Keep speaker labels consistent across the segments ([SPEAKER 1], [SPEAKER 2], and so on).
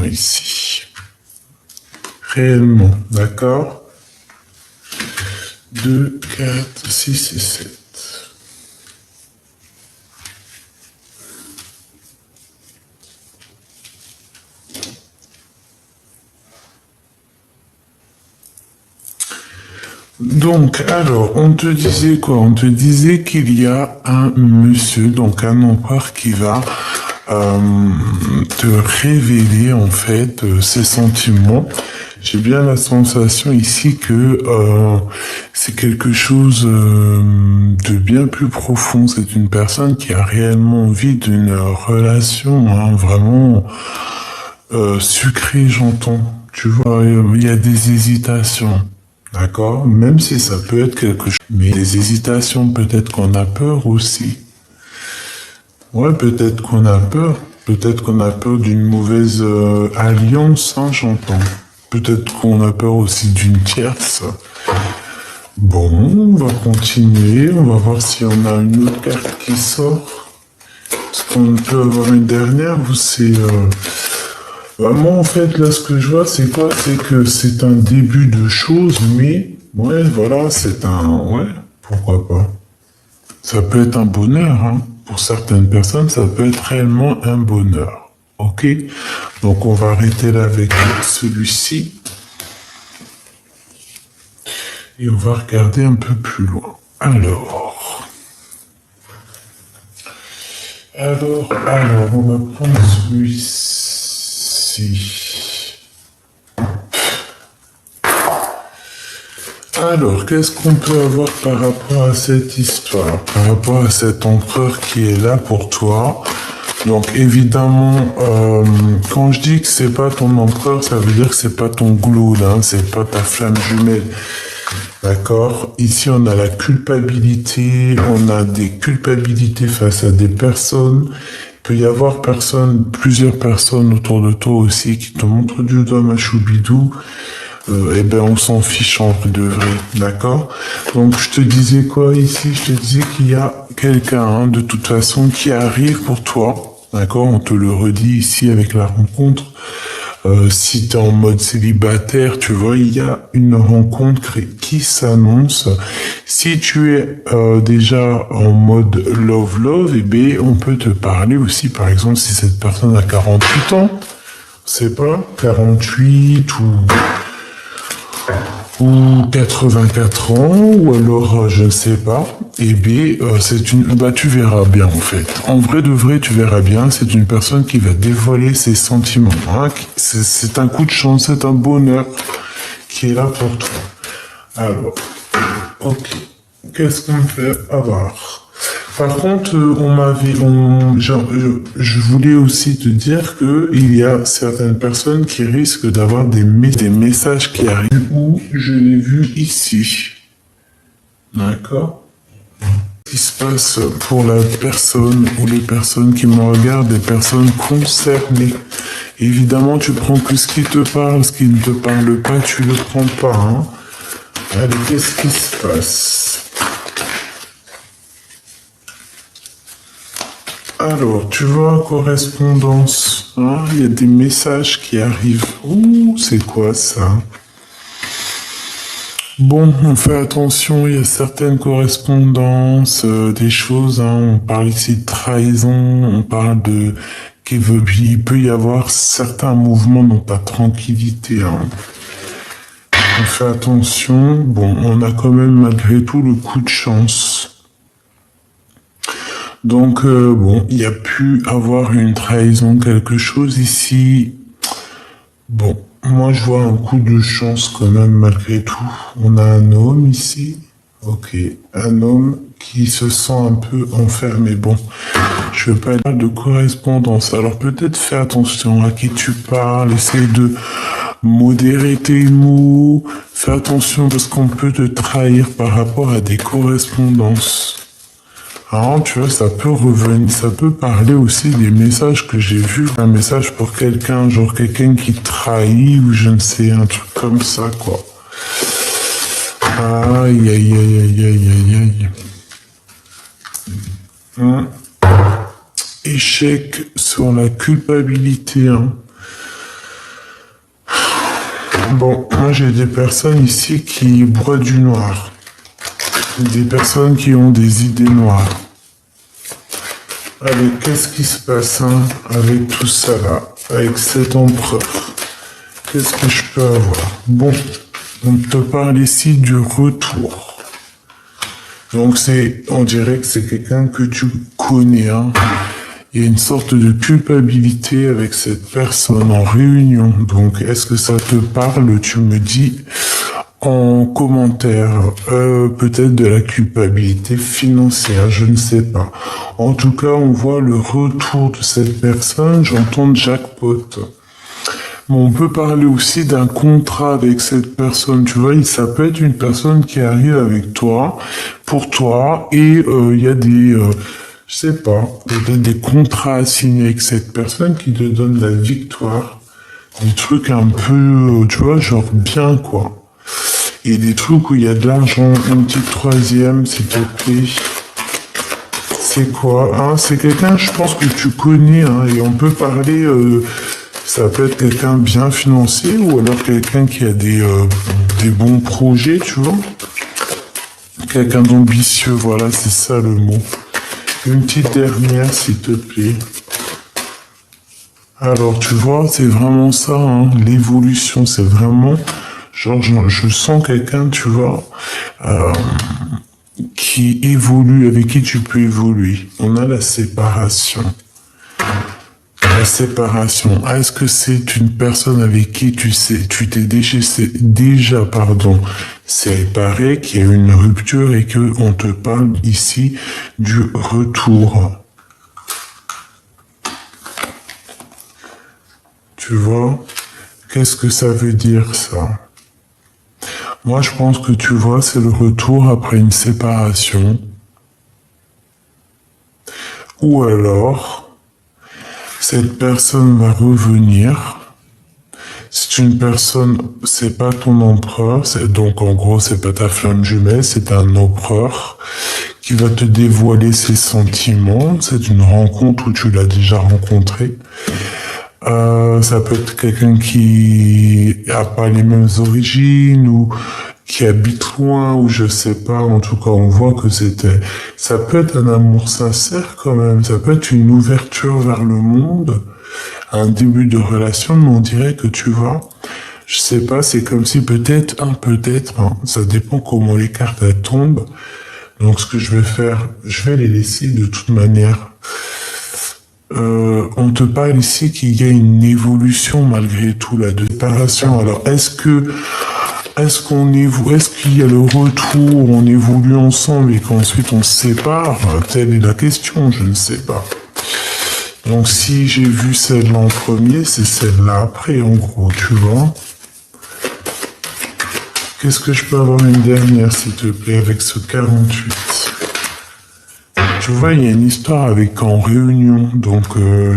[SPEAKER 1] ici. Réellement, d'accord? 2, 4, 6 et 7. Donc, alors, on te disait quoi? On te disait qu'il y a un monsieur, donc un empereur qui va te révéler en fait ses sentiments. J'ai bien la sensation ici que c'est quelque chose de bien plus profond. C'est une personne qui a réellement envie d'une relation vraiment sucrée, j'entends. Tu vois, il y a des hésitations. D'accord? Même si ça peut être quelque chose. Mais des hésitations, peut-être qu'on a peur aussi. Ouais, peut-être qu'on a peur. Peut-être qu'on a peur d'une mauvaise alliance, hein, j'entends. Peut-être qu'on a peur aussi d'une tierce. Bon, on va continuer. On va voir si on a une autre carte qui sort. Est-ce qu'on peut avoir une dernière ou c'est... moi, en fait, là, ce que je vois, c'est quoi? C'est que c'est un début de choses, mais... Ouais, voilà, c'est un... Ouais, pourquoi pas. Ça peut être un bonheur, hein. Pour certaines personnes, ça peut être réellement un bonheur. Ok? Donc, on va arrêter là avec celui-ci. Et on va regarder un peu plus loin. Alors, on va prendre celui-ci. Alors, qu'est-ce qu'on peut avoir par rapport à cette histoire, par rapport à cet empereur qui est là pour toi? Donc, évidemment, quand je dis que c'est pas ton empereur, ça veut dire que c'est pas ton glow, hein, c'est pas ta flamme jumelle. D'accord? Ici, on a la culpabilité, on a des culpabilités face à des personnes. Il peut y avoir plusieurs personnes autour de toi aussi qui te montrent du doigt machoubidou. Eh ben, on s'en fiche en vrai de vrai, d'accord? Donc, je te disais quoi ici? Je te disais qu'il y a quelqu'un, hein, de toute façon, qui arrive pour toi, d'accord? On te le redit ici avec la rencontre. Si tu es en mode célibataire, tu vois, il y a une rencontre qui s'annonce. Si tu es déjà en mode love, eh bien, on peut te parler aussi, par exemple, si cette personne a 48 ans, c'est pas 48 ou 84 ans, ou alors je ne sais pas, eh bien, tu verras bien en fait. En vrai de vrai, tu verras bien, c'est une personne qui va dévoiler ses sentiments. Hein. C'est un coup de chance, c'est un bonheur qui est là pour toi. Alors, ok, qu'est-ce qu'on peut avoir? Par contre, je voulais aussi te dire que il y a certaines personnes qui risquent d'avoir des messages qui arrivent où je l'ai vu ici. D'accord? Ce qui se passe pour la personne ou les personnes qui me regardent, des personnes concernées. Évidemment, tu prends que ce qui te parle, ce qui ne te parle pas, tu le prends pas. Hein? Allez, qu'est-ce qui se passe? Alors, tu vois, correspondance, hein, il y a des messages qui arrivent. Ouh, c'est quoi ça? Bon, on fait attention, il y a certaines correspondances, des choses, hein, on parle ici de trahison, on parle il peut y avoir certains mouvements dans ta tranquillité, hein. On fait attention, bon, on a quand même malgré tout le coup de chance. Donc, bon, il y a pu avoir une trahison, quelque chose ici. Bon, moi je vois un coup de chance quand même malgré tout. On a un homme ici. Ok, un homme qui se sent un peu enfermé. Bon, je veux pas dire de correspondance. Alors peut-être fais attention à qui tu parles. Essaye de modérer tes mots. Fais attention parce qu'on peut te trahir par rapport à des correspondances. Alors, tu vois, ça peut revenir, ça peut parler aussi des messages que j'ai vus. Un message pour quelqu'un, genre quelqu'un qui trahit ou je ne sais, un truc comme ça, quoi. Aïe, aïe, aïe, aïe, aïe, aïe, aïe. Hein? Échec sur la culpabilité, hein. Bon, moi j'ai des personnes ici qui boivent du noir. Des personnes qui ont des idées noires. Allez, qu'est-ce qui se passe avec tout ça là, avec cet empereur? Qu'est-ce que je peux avoir? Bon, on te parle ici du retour. Donc on dirait que c'est quelqu'un que tu connais. Il y a une sorte de culpabilité avec cette personne en réunion. Donc, est-ce que ça te parle? Tu me dis en commentaire. Peut-être de la culpabilité financière, je ne sais pas. En tout cas, on voit le retour de cette personne. J'entends jackpot. Bon, on peut parler aussi d'un contrat avec cette personne. Tu vois, ça peut être une personne qui arrive avec toi, pour toi, et il y a des... je sais pas, peut-être des contrats à signer avec cette personne qui te donne la victoire. Des trucs un peu, tu vois, genre bien, quoi. Et des trucs où il y a de l'argent. Une petite troisième, s'il te plaît. C'est quoi? C'est quelqu'un, je pense, que tu connais, et on peut parler... ça peut être quelqu'un bien financé ou alors quelqu'un qui a des bons projets, tu vois. Quelqu'un d'ambitieux, voilà, c'est ça le mot. Une petite dernière, s'il te plaît. Alors, tu vois, c'est vraiment ça, l'évolution, c'est vraiment... Genre, je sens quelqu'un, tu vois, qui évolue, avec qui tu peux évoluer. On a la séparation. La séparation. Est-ce que c'est une personne avec qui tu t'es déjà, séparé, qu'il y a une rupture et que on te parle ici du retour? Tu vois? Qu'est-ce que ça veut dire, ça? Moi, je pense que tu vois, c'est le retour après une séparation. Ou alors, cette personne va revenir. C'est une personne, c'est pas ton empereur, donc en gros, c'est pas ta flamme jumelle, c'est un empereur qui va te dévoiler ses sentiments. C'est une rencontre où tu l'as déjà rencontré. Ça peut être quelqu'un qui a pas les mêmes origines ou qui habite loin ou je sais pas. En tout cas, on voit que ça peut être un amour sincère quand même. Ça peut être une ouverture vers le monde, un début de relation, mais on dirait que tu vois, je sais pas, c'est comme si peut-être, ça dépend comment les cartes elles tombent. Donc ce que je vais faire, je vais les laisser de toute manière. On te parle ici qu'il y a une évolution malgré tout, la séparation. Alors, est-ce qu'il y a le retour, on évolue ensemble et qu'ensuite on se sépare? Telle est la question, je ne sais pas. Donc, si j'ai vu celle-là en premier, c'est celle-là après, en gros, tu vois. Qu'est-ce que je peux avoir une dernière, s'il te plaît, avec ce 48? Tu vois, il y a une histoire avec en réunion, donc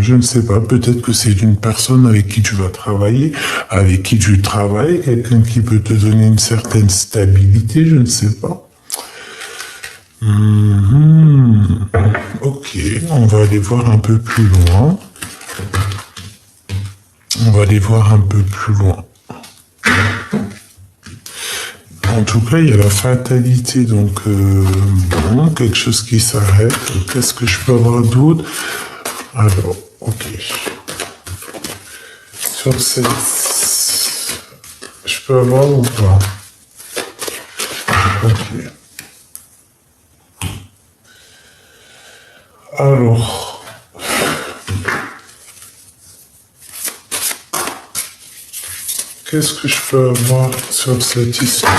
[SPEAKER 1] je ne sais pas, peut-être que c'est une personne avec qui tu vas travailler, avec qui tu travailles, quelqu'un qui peut te donner une certaine stabilité, je ne sais pas. Ok, on va aller voir un peu plus loin. En tout cas, il y a la fatalité, donc quelque chose qui s'arrête. Qu'est-ce que je peux avoir d'autre? Alors, ok. Sur cette... Je peux avoir ou pas? Ok. Alors... Qu'est-ce que je peux avoir sur cette histoire?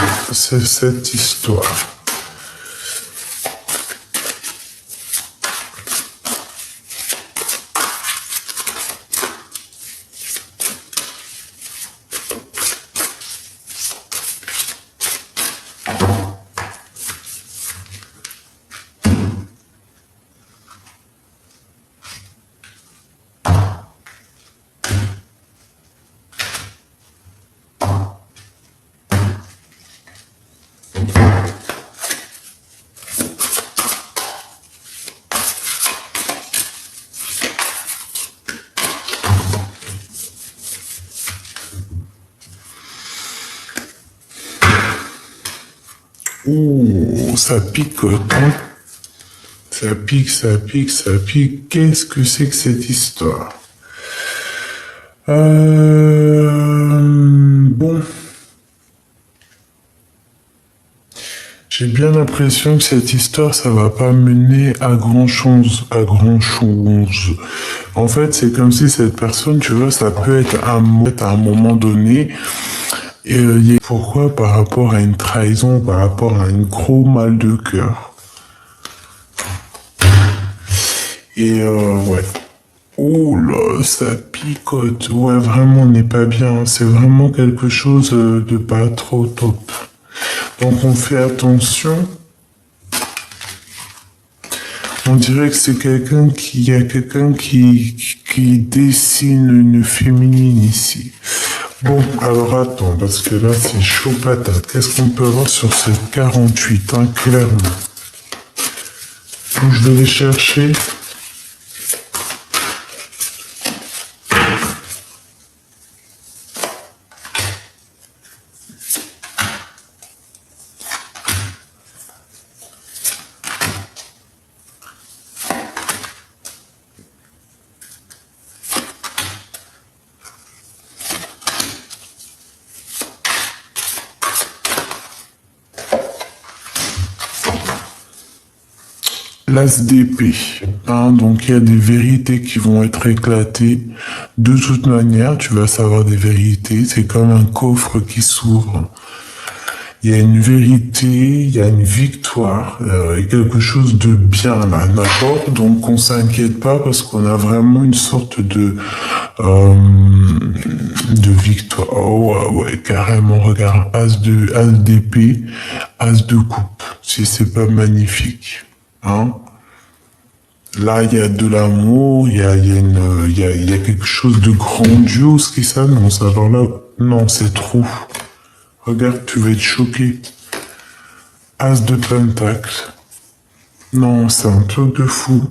[SPEAKER 1] Ouh, ça picote, hein. Ça pique, ça pique, ça pique. Qu'est-ce que c'est que cette histoire? Bon. J'ai bien l'impression que cette histoire, ça va pas mener à grand-chose, à grand-chose. En fait, c'est comme si cette personne, tu vois, ça peut être à un moment donné. Et pourquoi? Par rapport à une trahison, par rapport à un gros mal de cœur. Et ouais. Oh là, ça picote. Ouais, vraiment, on n'est pas bien. C'est vraiment quelque chose de pas trop top. Donc on fait attention. On dirait que c'est quelqu'un qui... y a quelqu'un qui dessine une féminine ici. Bon, alors attends, parce que là c'est chaud patate. Qu'est-ce qu'on peut voir sur cette 48, hein, clairement. Donc je vais les chercher. L'as d'épée, hein, donc il y a des vérités qui vont être éclatées. De toute manière, tu vas savoir des vérités. C'est comme un coffre qui s'ouvre. Il y a une vérité, il y a une victoire, quelque chose de bien là, d'accord? Donc on s'inquiète pas parce qu'on a vraiment une sorte de victoire. Oh ouais, carrément, regarde, as d'épée, as de coupe. Si c'est pas magnifique, hein? Là, il y a de l'amour, il y a quelque chose de grandiose qui s'annonce. Alors là, non, c'est trop. Regarde, tu vas être choqué. As de pentacle. Non, c'est un truc de fou.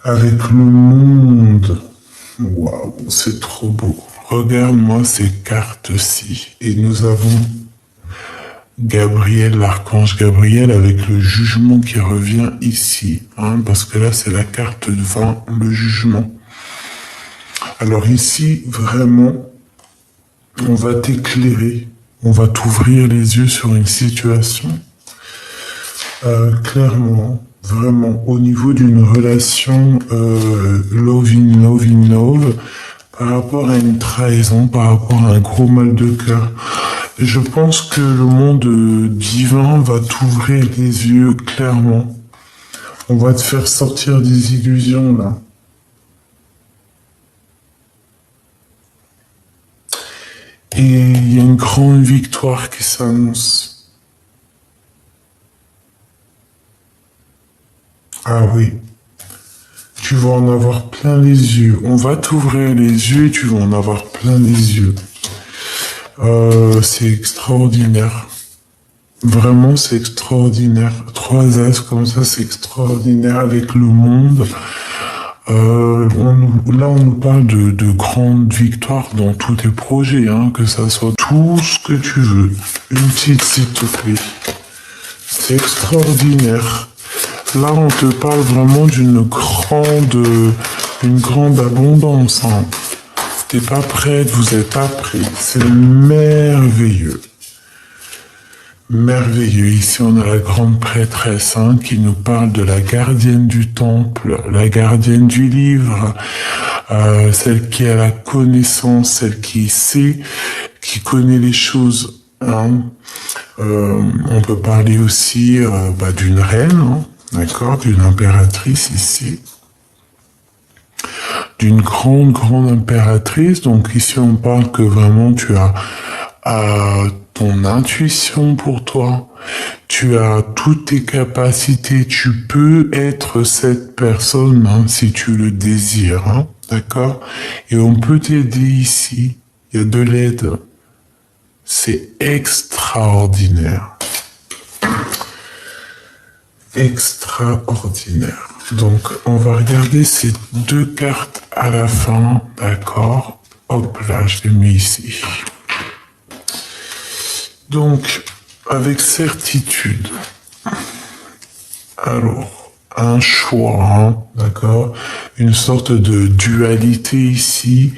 [SPEAKER 1] Avec le monde. Waouh, c'est trop beau. Regarde-moi ces cartes-ci. Et nous avons Gabriel, l'archange Gabriel, avec le jugement qui revient ici, hein, parce que là c'est la carte de 20, le jugement. Alors ici, vraiment, on va t'éclairer, on va t'ouvrir les yeux sur une situation, clairement, vraiment, au niveau d'une relation love in love, par rapport à une trahison, par rapport à un gros mal de cœur. Je pense que le monde divin va t'ouvrir les yeux clairement. On va te faire sortir des illusions là. Et il y a une grande victoire qui s'annonce. Ah oui. Tu vas en avoir plein les yeux. On va t'ouvrir les yeux et tu vas en avoir plein les yeux. C'est extraordinaire. Vraiment, c'est extraordinaire. 3 as comme ça, c'est extraordinaire avec le monde. Là, on nous parle de grandes victoires dans tous tes projets, hein, que ça soit tout ce que tu veux. Une petite, s'il te plaît. C'est extraordinaire. Là, on te parle vraiment d'une grande abondance, hein. T'es pas prête, vous êtes pas prêts. C'est merveilleux. Merveilleux. Ici, on a la grande prêtresse, hein, qui nous parle de la gardienne du temple, la gardienne du livre, celle qui a la connaissance, celle qui sait, qui connaît les choses, hein. On peut parler aussi d'une reine, hein, d'accord, d'une impératrice ici. D'une grande impératrice. Donc ici, on parle que vraiment tu as ton intuition pour toi. Tu as toutes tes capacités. Tu peux être cette personne, hein, si tu le désires, hein, d'accord? Et on peut t'aider ici. Il y a de l'aide. C'est extraordinaire. Extraordinaire. Donc, on va regarder ces 2 cartes à la fin, d'accord? Hop là, je les mets ici. Donc, avec certitude. Alors, un choix, hein, d'accord? Une sorte de dualité ici.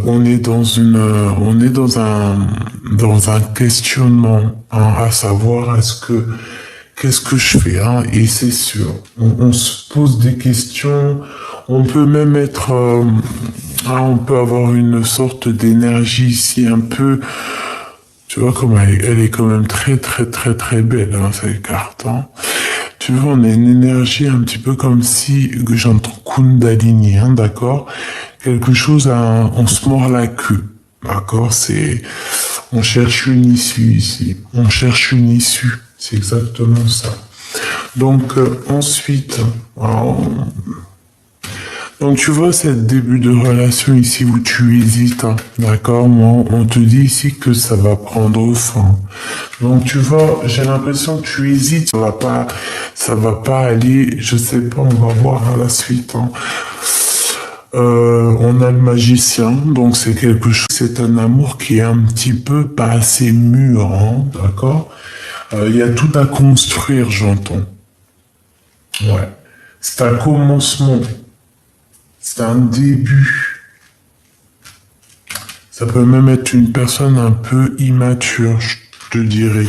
[SPEAKER 1] On est dans un questionnement, hein, à savoir qu'est-ce que je fais, hein? Et c'est sûr, on se pose des questions. On peut même être, on peut avoir une sorte d'énergie ici un peu. Tu vois comme elle est quand même très très très très belle, hein, cette carte. Hein. Tu vois, on a une énergie un petit peu comme si j'entends Kundalini, hein, d'accord? Quelque chose on se mord la queue, d'accord? On cherche une issue ici. On cherche une issue. C'est exactement ça. Donc, ensuite, donc tu vois, c'est le début de relation ici où tu hésites, hein, d'accord? Moi, on te dit ici que ça va prendre fin. Donc tu vois, j'ai l'impression que tu hésites, ça va pas aller, je sais pas, on va voir à la suite. Hein. On a le magicien, donc c'est quelque chose, c'est un amour qui est un petit peu pas assez mûr, hein, d'accord? Il y a tout à construire, j'entends. Ouais. C'est un commencement. C'est un début. Ça peut même être une personne un peu immature, je te dirais.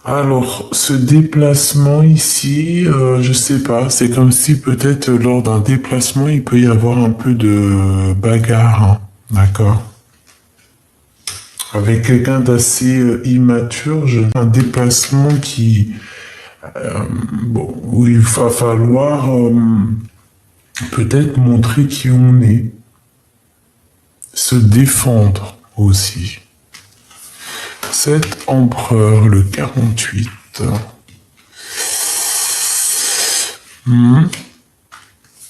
[SPEAKER 1] Alors, ce déplacement ici, je sais pas, c'est comme si peut-être lors d'un déplacement, il peut y avoir un peu de bagarre, hein, d'accord? Avec quelqu'un d'assez immature, un déplacement où il va falloir peut-être montrer qui on est, se défendre aussi. Cet empereur, le 48.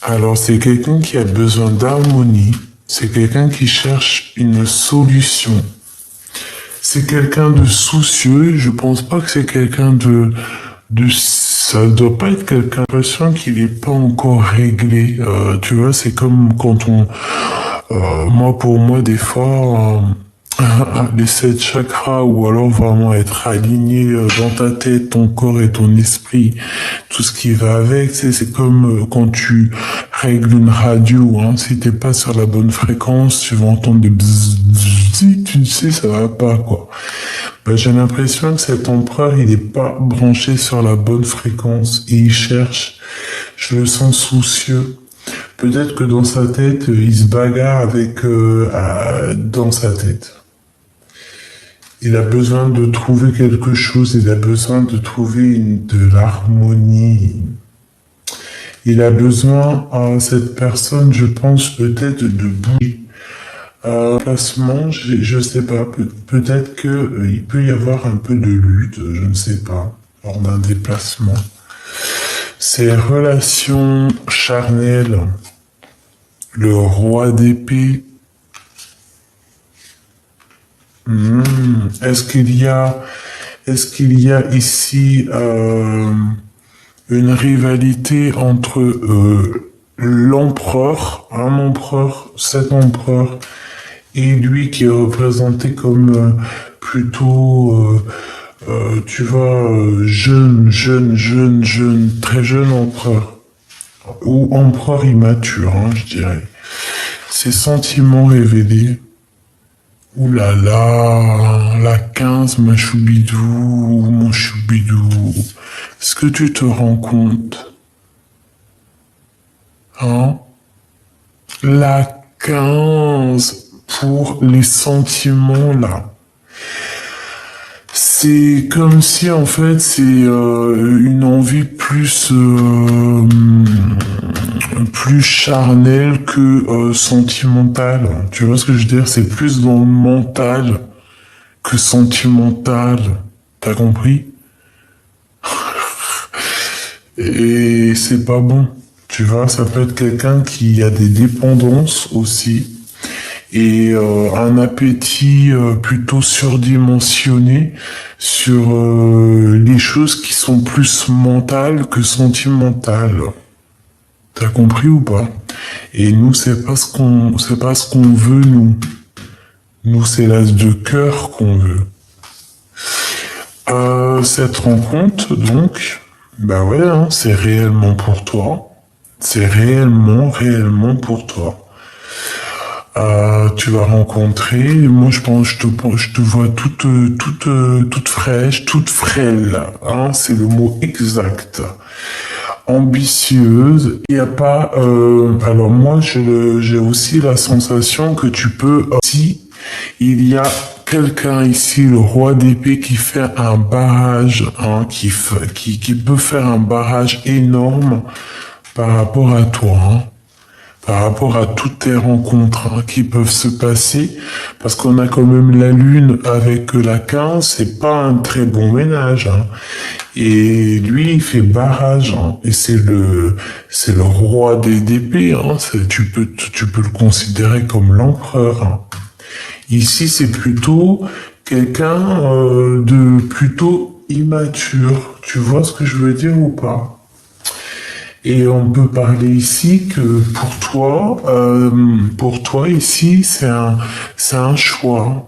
[SPEAKER 1] Alors, c'est quelqu'un qui a besoin d'harmonie. C'est quelqu'un qui cherche une solution. C'est quelqu'un de soucieux. Je pense pas que c'est quelqu'un ça doit pas être quelqu'un, j'ai l'impression qu'il est pas encore réglé. Tu vois, c'est comme quand pour moi, des fois, les 7 chakras, ou alors vraiment être aligné dans ta tête, ton corps et ton esprit, tout ce qui va avec, c'est comme quand tu règles une radio, hein, si t'es pas sur la bonne fréquence, tu vas entendre des bzzz, bzzz, tu sais, ça va pas, quoi. Ben, j'ai l'impression que cet empereur, il est pas branché sur la bonne fréquence, et il cherche, je le sens soucieux. Peut-être que dans sa tête, il se bagarre dans sa tête. Il a besoin de trouver quelque chose, il a besoin de trouver de l'harmonie. Il a besoin, cette personne, je pense, peut-être de bouger. Placement, je sais pas, peut-être que il peut y avoir un peu de lutte, je ne sais pas, lors d'un déplacement. Ces relations charnelles, le roi d'épée. Est-ce qu'il y a ici une rivalité entre l'empereur, cet empereur, et lui qui est représenté comme plutôt, tu vois, jeune, très jeune empereur, ou empereur immature, hein, je dirais. Ses sentiments révélés. Ouh là là, la 15, mon choubidou. Est-ce que tu te rends compte? Hein? La 15 pour les sentiments là. C'est comme si en fait c'est une envie plus charnelle que sentimentale. Tu vois ce que je veux dire? C'est plus dans le mental que sentimental. T'as compris? Et c'est pas bon. Tu vois, ça peut être quelqu'un qui a des dépendances aussi. Et un appétit plutôt surdimensionné sur les choses qui sont plus mentales que sentimentales. T'as compris ou pas? Et nous, c'est pas ce qu'on veut, nous. Nous, c'est l'as de cœur qu'on veut. Cette rencontre, donc, bah ouais, hein, c'est réellement pour toi. C'est réellement pour toi. Tu vas rencontrer, moi je pense, je te vois toute fraîche, toute frêle, hein, c'est le mot exact. Ambitieuse, il n'y a pas, alors moi j'ai aussi la sensation que tu peux, si il y a quelqu'un ici, le roi d'épée, qui fait un barrage, hein, qui peut faire un barrage énorme par rapport à toi, hein, par rapport à toutes tes rencontres, hein, qui peuvent se passer, parce qu'on a quand même la lune avec la 15, c'est pas un très bon ménage, hein. Et lui, il fait barrage, hein, et c'est le roi des d'épée, hein, tu peux le considérer comme l'empereur, hein. Ici, c'est plutôt quelqu'un de plutôt immature. Tu vois ce que je veux dire ou pas? Et on peut parler ici que pour toi ici, c'est un choix.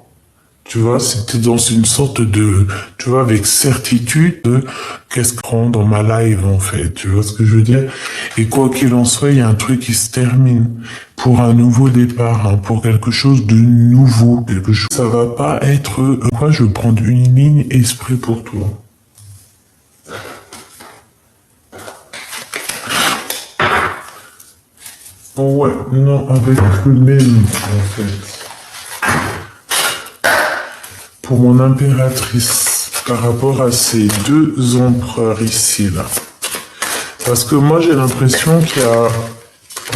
[SPEAKER 1] Tu vois, c'était dans une sorte de, tu vois, avec certitude de qu'est-ce qu'on prend dans ma live, en fait. Tu vois ce que je veux dire? Et quoi qu'il en soit, il y a un truc qui se termine pour un nouveau départ, hein, pour quelque chose de nouveau, quelque chose. Ça va pas être, moi, je vais prendre une ligne esprit pour toi. Oh ouais, non, avec le même, en fait. Pour mon impératrice, par rapport à ces deux empereurs ici, là. Parce que moi, j'ai l'impression qu'il y a...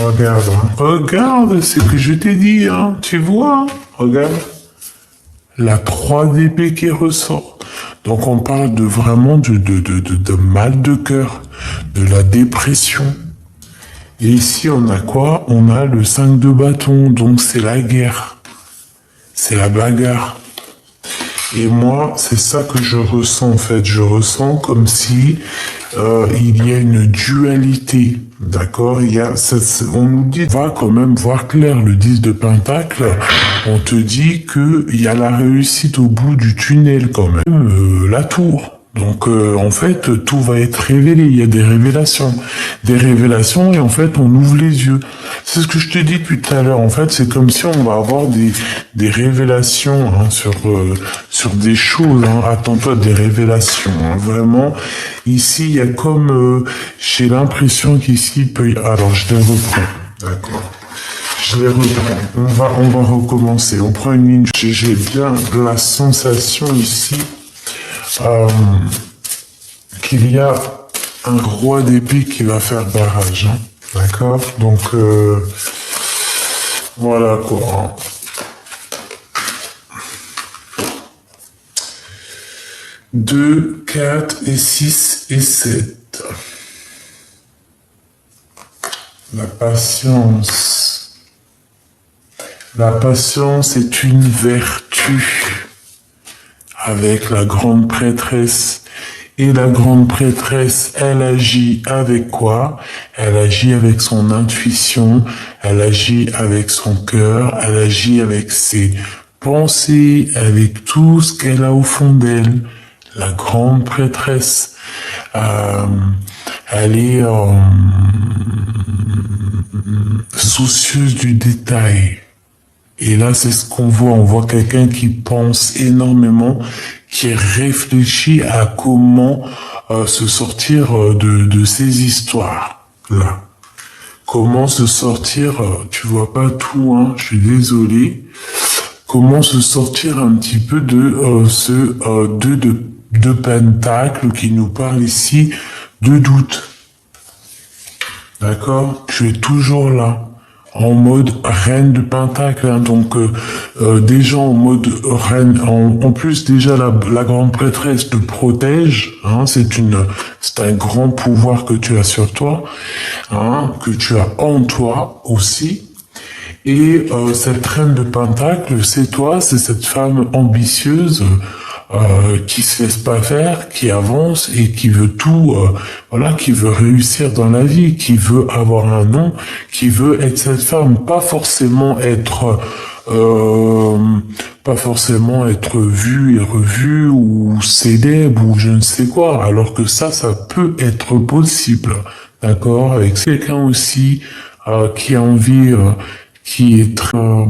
[SPEAKER 1] Regarde, hein. Regarde ce que je t'ai dit, hein. Tu vois? Regarde. La 3 d'épée qui ressort. Donc, on parle de vraiment de mal de cœur, de la dépression. Et ici, on a quoi? On a le 5 de bâton, donc c'est la guerre. C'est la bagarre. Et moi, c'est ça que je ressens, en fait. Je ressens comme si il y a une dualité, d'accord? On nous dit, va quand même voir clair, le 10 de Pentacle, on te dit qu'il y a la réussite au bout du tunnel, quand même, la tour. Donc, en fait, tout va être révélé. Il y a des révélations. Et en fait, on ouvre les yeux. C'est ce que je te dis depuis tout à l'heure. En fait, c'est comme si on va avoir des révélations, hein, sur des choses. Hein. Attends-toi des révélations. Hein. Vraiment, ici, il y a comme... j'ai l'impression qu'ici, il peut... Alors, je les reprends. D'accord. Je les reprends. On va recommencer. On prend une ligne. J'ai bien la sensation ici... qu'il y a un roi d'épée qui va faire barrage, hein. D'accord? Donc, voilà quoi. 2, 4 et 6 et 7. La patience. La patience est une vertu. Avec la grande prêtresse. Et la grande prêtresse, elle agit avec quoi? Elle agit avec son intuition, elle agit avec son cœur, elle agit avec ses pensées, avec tout ce qu'elle a au fond d'elle. La grande prêtresse, elle est soucieuse du détail. Et là, c'est ce qu'on voit. On voit quelqu'un qui pense énormément, qui réfléchit à comment se sortir de ces histoires-là. Comment se sortir, tu vois pas tout, hein, je suis désolé. Comment se sortir un petit peu de ce 2 de Pentacle qui nous parle ici de doute. D'accord? Tu es toujours là. En mode reine de Pentacle, hein, donc déjà en mode reine, en plus déjà la grande prêtresse te protège, hein, c'est un grand pouvoir que tu as sur toi, hein, que tu as en toi aussi. Et cette reine de Pentacle, c'est toi, c'est cette femme ambitieuse qui se laisse pas faire, qui avance et qui veut tout, voilà, qui veut réussir dans la vie, qui veut avoir un nom, qui veut être cette femme, pas forcément être pas forcément être vu et revu ou célèbre ou je ne sais quoi, alors que ça peut être possible, d'accord? Avec quelqu'un aussi qui a envie, qui est très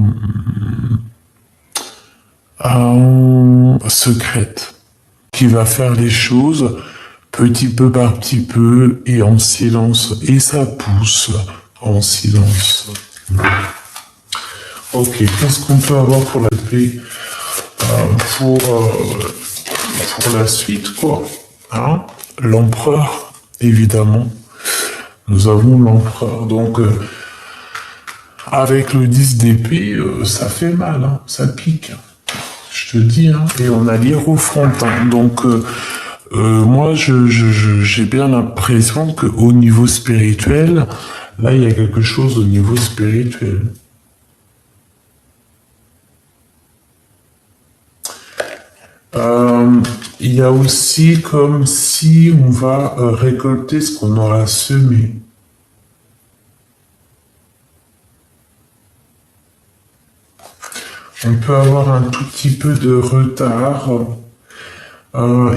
[SPEAKER 1] secrète, qui va faire les choses petit peu par petit peu et en silence, et ça pousse en silence. Ok, qu'est-ce qu'on peut avoir pour la paix, pour la suite, quoi, hein? L'empereur, évidemment. Nous avons l'empereur, donc avec le 10 d'épée, ça fait mal, hein, ça pique. Je te dis, hein. Et on a l'hiérophante, donc moi, j'ai bien l'impression qu'au niveau spirituel, là, il y a quelque chose au niveau spirituel. Il y a aussi comme si on va récolter ce qu'on aura semé. On peut avoir un tout petit peu de retard.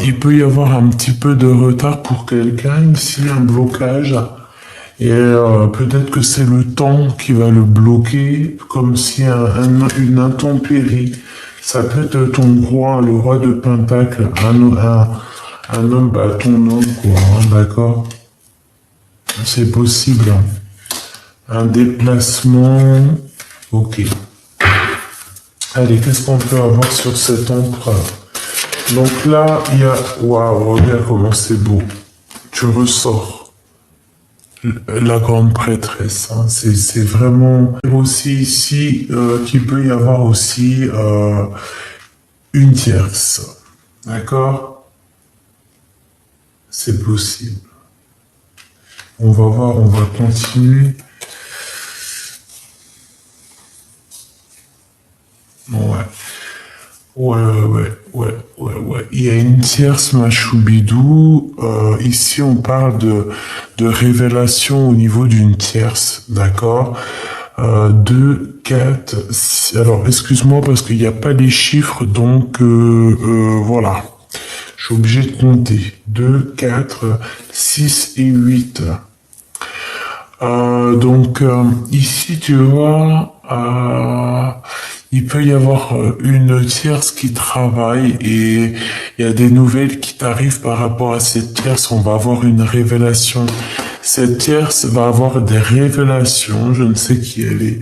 [SPEAKER 1] Il peut y avoir un petit peu de retard pour quelqu'un, ici un blocage. Et peut-être que c'est le temps qui va le bloquer, comme si une intempérie. Ça peut être ton roi, le roi de Pentacle, un homme, bah ton homme, quoi, hein, d'accord? C'est possible. Un déplacement, ok. Allez, qu'est-ce qu'on peut avoir sur cet empereur? Donc là, il y a... Waouh, regarde comment c'est beau. Tu ressors. La grande prêtresse, hein, c'est vraiment... Aussi ici, qu'il peut y avoir aussi une tierce. D'accord? C'est possible. On va voir, on va continuer. Ouais. Il y a une tierce Machoubidou. Ici, on parle de révélation au niveau d'une tierce, d'accord? 2, 4, 6. Alors, excuse-moi parce qu'il n'y a pas les chiffres, donc voilà. Je suis obligé de compter. 2, 4, 6 et 8. Donc, ici, tu vois... il peut y avoir une tierce qui travaille et il y a des nouvelles qui t'arrivent par rapport à cette tierce. On va avoir une révélation. Cette tierce va avoir des révélations. Je ne sais qui elle est.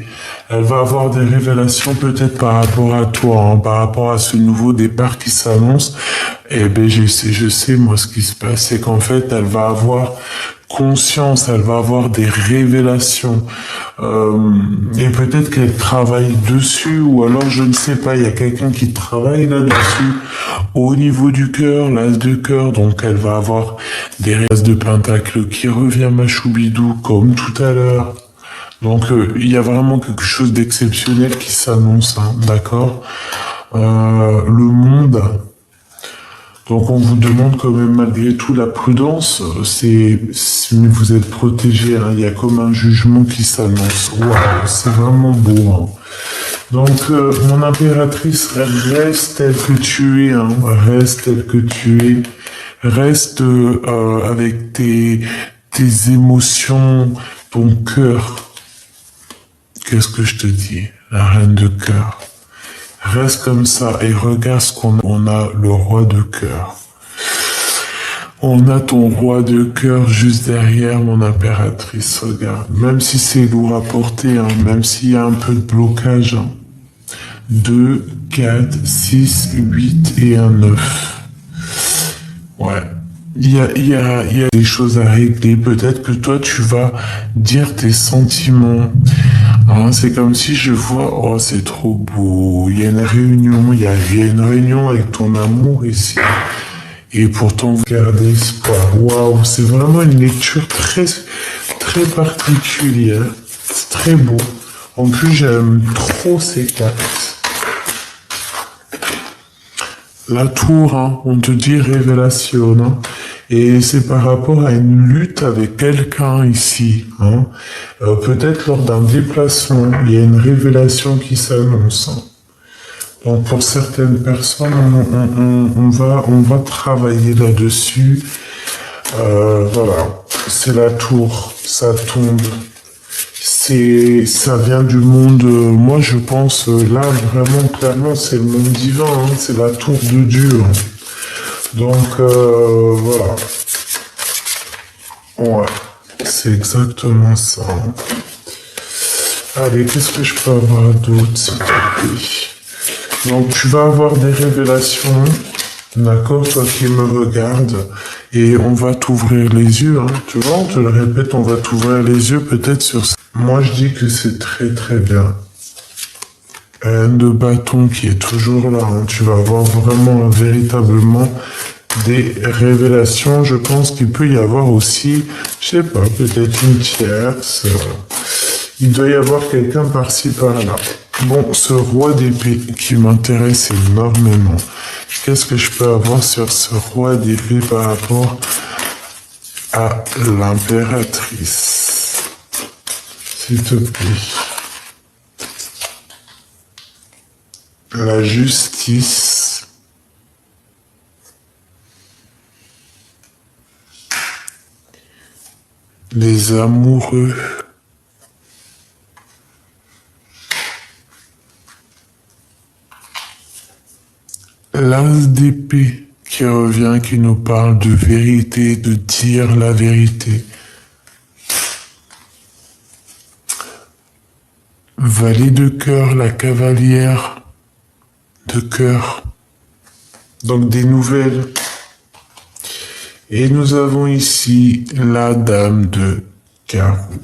[SPEAKER 1] Elle va avoir des révélations peut-être par rapport à toi, hein, par rapport à ce nouveau départ qui s'annonce. Eh ben, je sais, moi, ce qui se passe, c'est qu'en fait, elle va avoir conscience, elle va avoir des révélations et peut-être qu'elle travaille dessus ou alors je ne sais pas, il y a quelqu'un qui travaille là-dessus au niveau du cœur, l'as de cœur, donc elle va avoir des as de pentacle qui revient Machoubidou comme tout à l'heure. Donc il y a vraiment quelque chose d'exceptionnel qui s'annonce, hein, d'accord? Le monde. Donc on vous demande quand même malgré tout la prudence, mais vous êtes protégé, hein, il y a comme un jugement qui s'annonce. Waouh, c'est vraiment beau. Hein. Donc mon impératrice, reste telle que tu es, hein, reste telle que tu es, reste avec tes émotions, ton cœur. Qu'est-ce que je te dis, la reine de cœur? Reste comme ça et regarde ce qu'on a, le roi de cœur. On a ton roi de cœur juste derrière mon impératrice, regarde. Même si c'est lourd à porter, hein, même s'il y a un peu de blocage. Hein. 2, 4, 6, 8 et un 9. Ouais. Il y a des choses à régler. Peut-être que toi, tu vas dire tes sentiments. Hein, c'est comme si je vois, oh, c'est trop beau. Il y a une réunion, il y a une réunion avec ton amour ici. Et pourtant, vous gardez espoir. Waouh, c'est vraiment une lecture très, très particulière. C'est très beau. En plus, j'aime trop ces cartes. La tour, hein, on te dit révélation, hein. Et c'est par rapport à une lutte avec quelqu'un ici. Hein. Peut-être lors d'un déplacement, il y a une révélation qui s'annonce. Hein. Donc pour certaines personnes, on va travailler là-dessus. Voilà, c'est la tour, ça tombe. Ça vient du monde, moi je pense, là vraiment clairement c'est le monde divin, hein, c'est la tour de Dieu. Hein. Donc voilà. Ouais, c'est exactement ça. Hein. Allez, qu'est-ce que je peux avoir d'autre, s'il te plaît? Donc tu vas avoir des révélations, d'accord, toi qui me regardes, et on va t'ouvrir les yeux, hein. Tu vois, on te le répète, on va t'ouvrir les yeux peut-être sur ça. Moi je dis que c'est très très bien. Un de bâton qui est toujours là, hein. Tu vas avoir vraiment véritablement des révélations. Je pense qu'il peut y avoir aussi, je sais pas, peut-être une tierce. Il doit y avoir quelqu'un par-ci par-là. Bon, ce roi d'épée qui m'intéresse énormément. Qu'est-ce que je peux avoir sur ce roi d'épée par rapport à l'impératrice? S'il te plaît. La justice. Les amoureux. L'as d'épée qui revient, qui nous parle de vérité, de dire la vérité. Valet de cœur, la cavalière de cœur. Donc des nouvelles. Et nous avons ici la dame de carreau.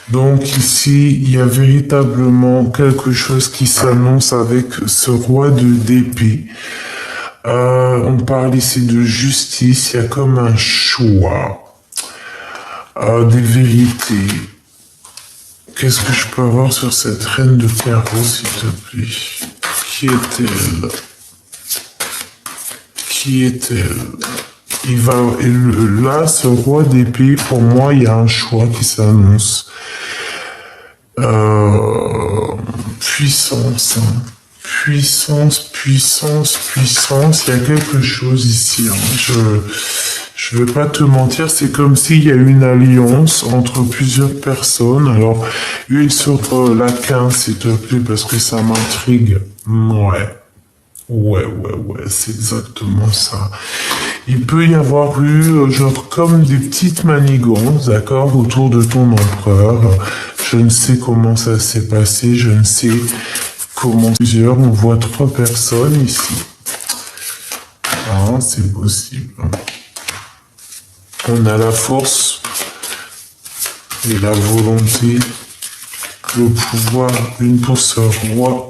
[SPEAKER 1] Donc ici, il y a véritablement quelque chose qui s'annonce avec ce roi d'épée. On parle ici de justice, il y a comme un choix, des vérités. Qu'est-ce que je peux avoir sur cette reine de carreau, s'il te plaît? Qui est-elle? Qui est-elle? Là, ce roi d'épée, pour moi, il y a un choix qui s'annonce. Puissance, hein. Puissance. Il y a quelque chose ici. Hein. Je vais pas te mentir, c'est comme s'il y a une alliance entre plusieurs personnes. Alors, une sur la 15, s'il te plaît, parce que ça m'intrigue. Ouais, c'est exactement ça. Il peut y avoir eu, genre, comme des petites manigances, d'accord, autour de ton empereur. Je ne sais comment ça s'est passé, je ne sais comment plusieurs. On voit 3 personnes ici. Ah, c'est possible. On a la force et la volonté, le pouvoir, une pour ce roi.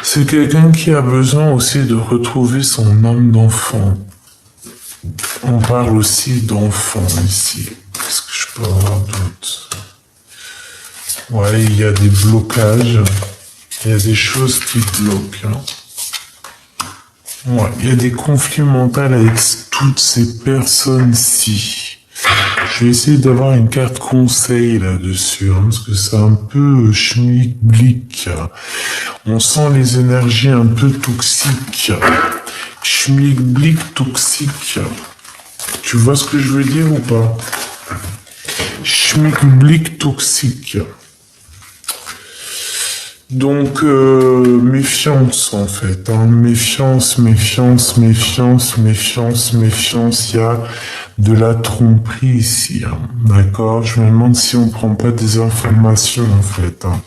[SPEAKER 1] C'est quelqu'un qui a besoin aussi de retrouver son âme d'enfant. On parle aussi d'enfant ici. Qu'est-ce que je peux avoir d'autre? Ouais, il y a des blocages. Il y a des choses qui bloquent. Hein. Ouais, il y a des conflits mentaux avec toutes ces personnes-ci. Je vais essayer d'avoir une carte conseil là-dessus, hein, parce que c'est un peu schmilblick. On sent les énergies un peu toxiques. Schmilblick toxique. Tu vois ce que je veux dire ou pas? Schmilblick toxique. Donc, méfiance, en fait. Hein. Méfiance. Il y a de la tromperie ici. Hein. D'accord? Je me demande si on prend pas des informations, en fait. Hein.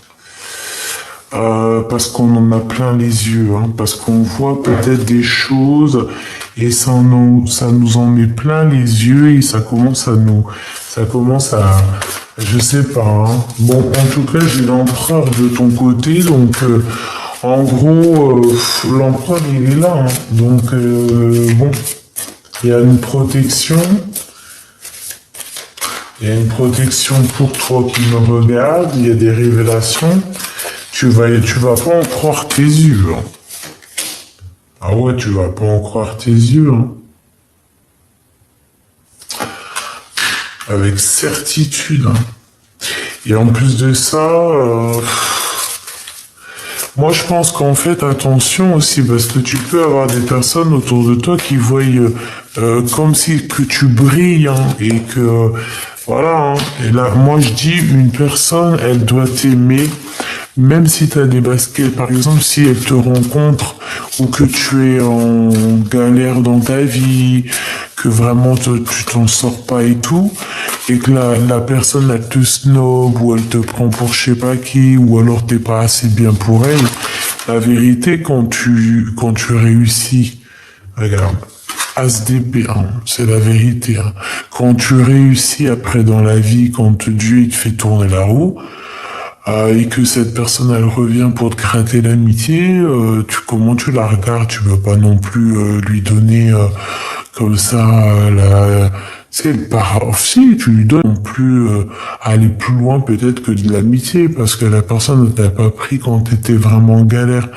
[SPEAKER 1] Parce qu'on en a plein les yeux. Hein. Parce qu'on voit peut-être des choses et ça nous en met plein les yeux et ça commence à je sais pas. Hein. Bon, en tout cas, j'ai l'empereur de ton côté, donc en gros, l'empereur il est là. Hein. Donc bon, il y a une protection. Il y a une protection pour toi qui me regarde. Il y a des révélations. tu vas pas en croire tes yeux. Hein. Ah ouais, tu vas pas en croire tes yeux. Hein. Avec certitude. Hein. Et en plus de ça, moi je pense qu'en fait, attention aussi, parce que tu peux avoir des personnes autour de toi qui voient comme si que tu brilles, hein, et que voilà. Hein. Et là, moi je dis, une personne, elle doit t'aimer, même si tu as des baskets. Par exemple, si elle te rencontre ou que tu es en galère dans ta vie, que vraiment tu t'en sors pas et tout, et que la personne elle te snob ou elle te prend pour je sais pas qui, ou alors t'es pas assez bien pour elle, la vérité quand tu réussis, regarde, ASDP, hein, c'est la vérité, hein. Quand tu réussis après dans la vie, quand Dieu il te fait tourner la roue, et que cette personne elle revient pour te gratter l'amitié, comment tu la regardes, tu veux pas non plus lui donner comme ça c'est pas si tu lui donnes non plus aller plus loin peut-être que de l'amitié parce que la personne ne t'a pas pris quand t'étais vraiment en galère.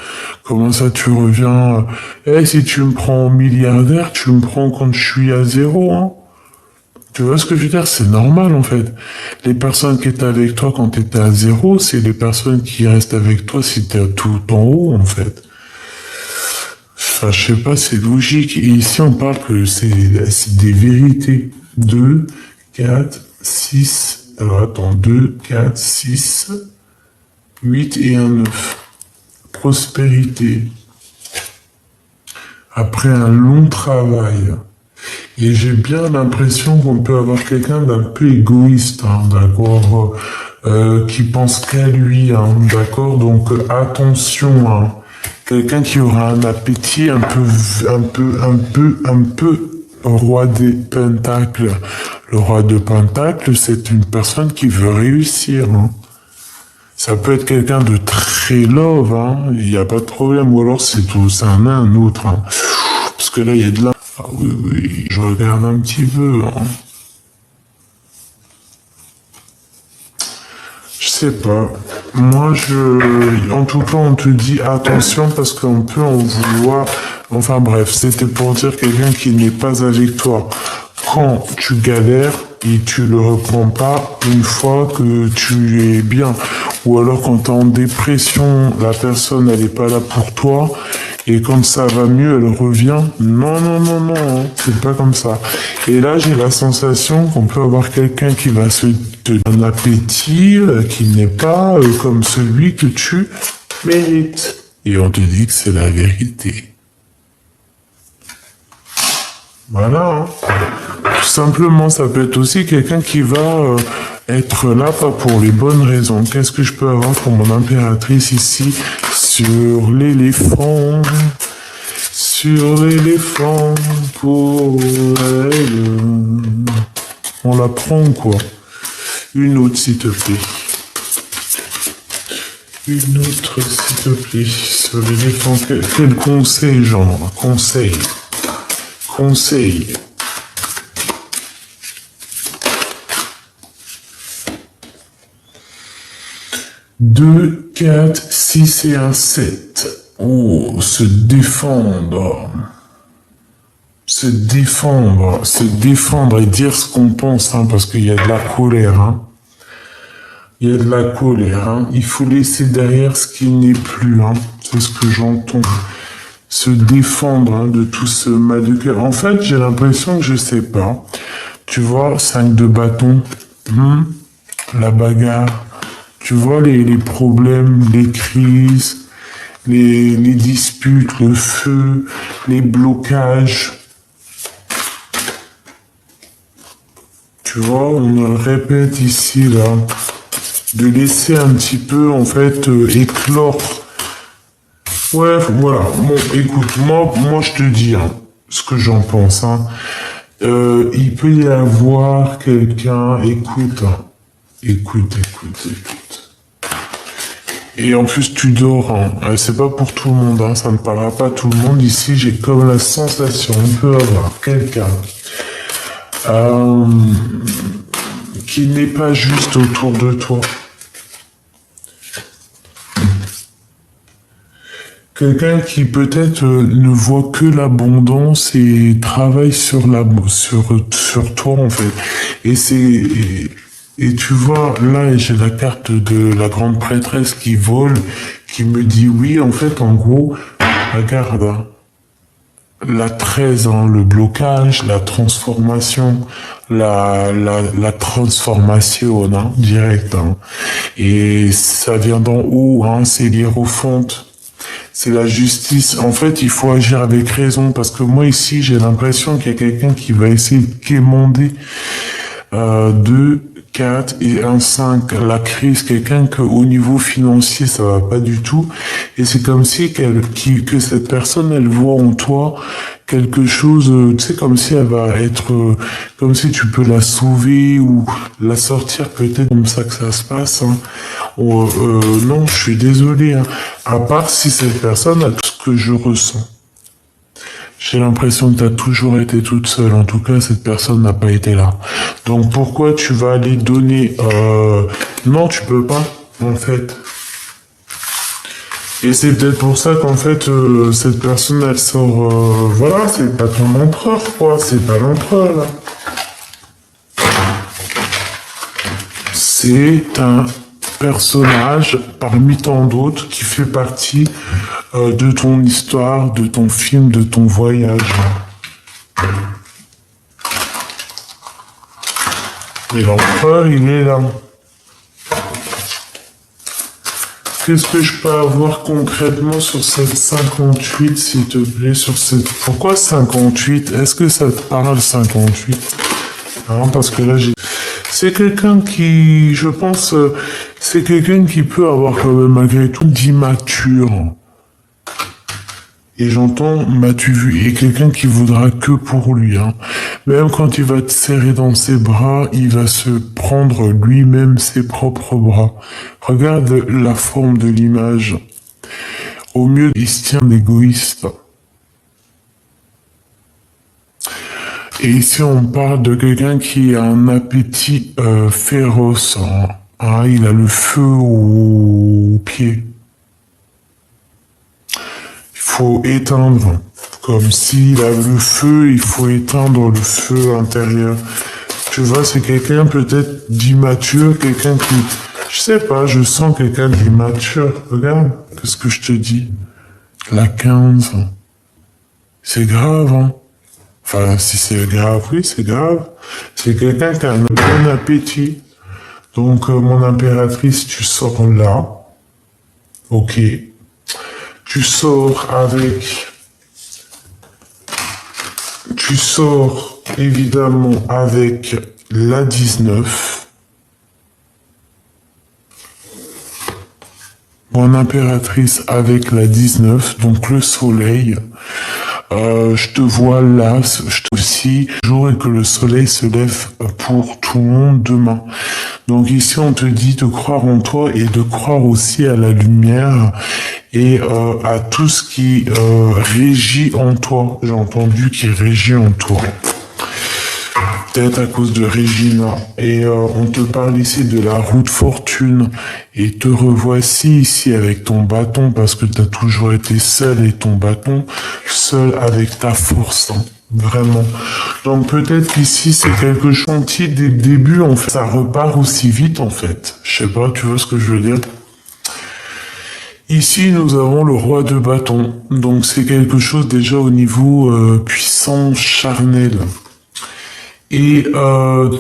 [SPEAKER 1] Comment ça tu reviens si tu me prends milliardaire, tu me prends quand je suis à zéro, hein. Tu vois ce que je veux dire? C'est normal, en fait. Les personnes qui étaient avec toi quand tu étais à zéro, c'est les personnes qui restent avec toi si tu es tout en haut, en fait. Enfin, je sais pas, c'est logique. Et ici, on parle que c'est des vérités. 2, 4, 6... Alors, attends. 2, 4, 6, 8 et un 9. Prospérité. Après un long travail... Et j'ai bien l'impression qu'on peut avoir quelqu'un d'un peu égoïste, hein, d'accord, qui pense qu'à lui, hein, d'accord. Donc attention, hein, quelqu'un qui aura un appétit un peu roi des pentacles. Le roi de pentacles, c'est une personne qui veut réussir. Hein. Ça peut être quelqu'un de très love, hein, il n'y a pas de problème. Ou alors c'est un autre, hein. Parce que là il y a de la... Ah oui, je regarde un petit peu. Hein. Je sais pas. Moi, en tout cas, on te dit attention parce qu'on peut en vouloir. Enfin bref, c'était pour dire quelqu'un qui n'est pas avec toi. Quand tu galères et tu le reprends pas une fois que tu es bien. Ou alors quand tu es en dépression, la personne, elle n'est pas là pour toi. Et quand ça va mieux, elle revient. Non, non, non, non, hein, c'est pas comme ça. Et là, j'ai la sensation qu'on peut avoir quelqu'un qui va se donner un appétit qui n'est pas comme celui que tu mérites. Et on te dit que c'est la vérité. Voilà. Hein. Tout simplement, ça peut être aussi quelqu'un qui va être là pas pour les bonnes raisons. Qu'est-ce que je peux avoir pour mon impératrice ici? Sur l'éléphant, pour elle. On la prend quoi? Une autre s'il te plaît. Une autre s'il te plaît. Sur l'éléphant, quel conseil genre? Conseil. 2, 4, 6 et un 7. Oh, se défendre et dire ce qu'on pense, hein, parce qu'il y a de la colère, hein. Il y a de la colère, hein. Il faut laisser derrière ce qui n'est plus, hein. C'est ce que j'entends. Se défendre, hein, de tout ce mal de cœur. En fait, j'ai l'impression que je sais pas. Tu vois, 5 de bâton, la bagarre. Tu vois les problèmes, les crises, les disputes, le feu, les blocages. Tu vois, on le répète ici, là, de laisser un petit peu, en fait, éclore. Ouais, voilà. Bon, écoute, moi, je te dis, hein, ce que j'en pense, hein. Il peut y avoir quelqu'un, écoute, hein. Écoute. Et en plus, tu dors, hein. C'est pas pour tout le monde, hein. Ça ne parlera pas à tout le monde. Ici, j'ai comme la sensation, on peut avoir quelqu'un qui n'est pas juste autour de toi. quelqu'un qui peut-être ne voit que l'abondance et travaille sur sur toi en fait. Et tu vois, là, j'ai la carte de la grande prêtresse qui vole, qui me dit oui, en fait, en gros, regarde, hein, la 13, hein, le blocage, la transformation, la transformation, hein, direct, hein. Et ça vient d'en haut, hein, c'est l'hiérophante. C'est la justice. En fait, il faut agir avec raison parce que moi ici, j'ai l'impression qu'il y a quelqu'un qui va essayer de quémander 2, 4 et un 5. La crise, quelqu'un que au niveau financier, ça va pas du tout. Et c'est comme si que cette personne, elle voit en toi quelque chose, tu sais, comme si elle va être, comme si tu peux la sauver ou la sortir, peut-être comme ça que ça se passe. Hein. Non, je suis désolé. Hein. À part si cette personne a tout ce que je ressens. J'ai l'impression que tu as toujours été toute seule. En tout cas, cette personne n'a pas été là. Donc pourquoi tu vas aller donner... Non, tu peux pas, en fait. Et c'est peut-être pour ça qu'en fait, cette personne, elle sort... voilà, c'est pas ton empereur, quoi. C'est pas l'empereur, là. C'est un personnage parmi tant d'autres qui fait partie de ton histoire, de ton film, de ton voyage. Et l'empereur, il est là. Qu'est-ce que je peux avoir concrètement sur cette 58, s'il te plaît, sur cette... Pourquoi 58? Est-ce que ça te parle, 58? Hein, parce que là, j'ai... C'est quelqu'un qui, je pense, c'est quelqu'un qui peut avoir quand même malgré tout d'immature. Et j'entends, m'as-tu vu, et quelqu'un qui voudra que pour lui. Hein. Même quand il va te serrer dans ses bras, il va se prendre lui-même ses propres bras. Regarde la forme de l'image. Au mieux, il se tient d'égoïste. Et ici, on parle de quelqu'un qui a un appétit féroce. Hein. Ah, il a le feu au pied. Il faut éteindre. Comme s'il a le feu, il faut éteindre le feu intérieur. Tu vois, c'est quelqu'un peut-être d'immature, quelqu'un qui... Je sais pas, je sens quelqu'un d'immature. Regarde, qu'est-ce que je te dis? La 15. C'est grave, hein? Enfin, si c'est grave, oui, c'est grave. C'est quelqu'un qui a un bon appétit. Donc, mon impératrice, tu sors là. Ok. Tu sors avec... Tu sors, évidemment, avec la 19. Mon impératrice avec la 19, donc le soleil. Je te vois là, je te aussi, jour et que le soleil se lève pour tout le monde demain. Donc ici, on te dit de croire en toi et de croire aussi à la lumière et à tout ce qui régit en toi. J'ai entendu qui régit en toi. Peut-être à cause de Regina. Et on te parle ici de la roue de fortune. Et te revoici ici avec ton bâton parce que tu as toujours été seul et ton bâton, seul avec ta force. Hein. Vraiment. Donc peut-être qu'ici c'est quelque chose dès le début, en fait, ça repart aussi vite en fait. Je sais pas, tu vois ce que je veux dire? Ici nous avons le roi de bâton. Donc c'est quelque chose déjà au niveau puissant, charnel. Et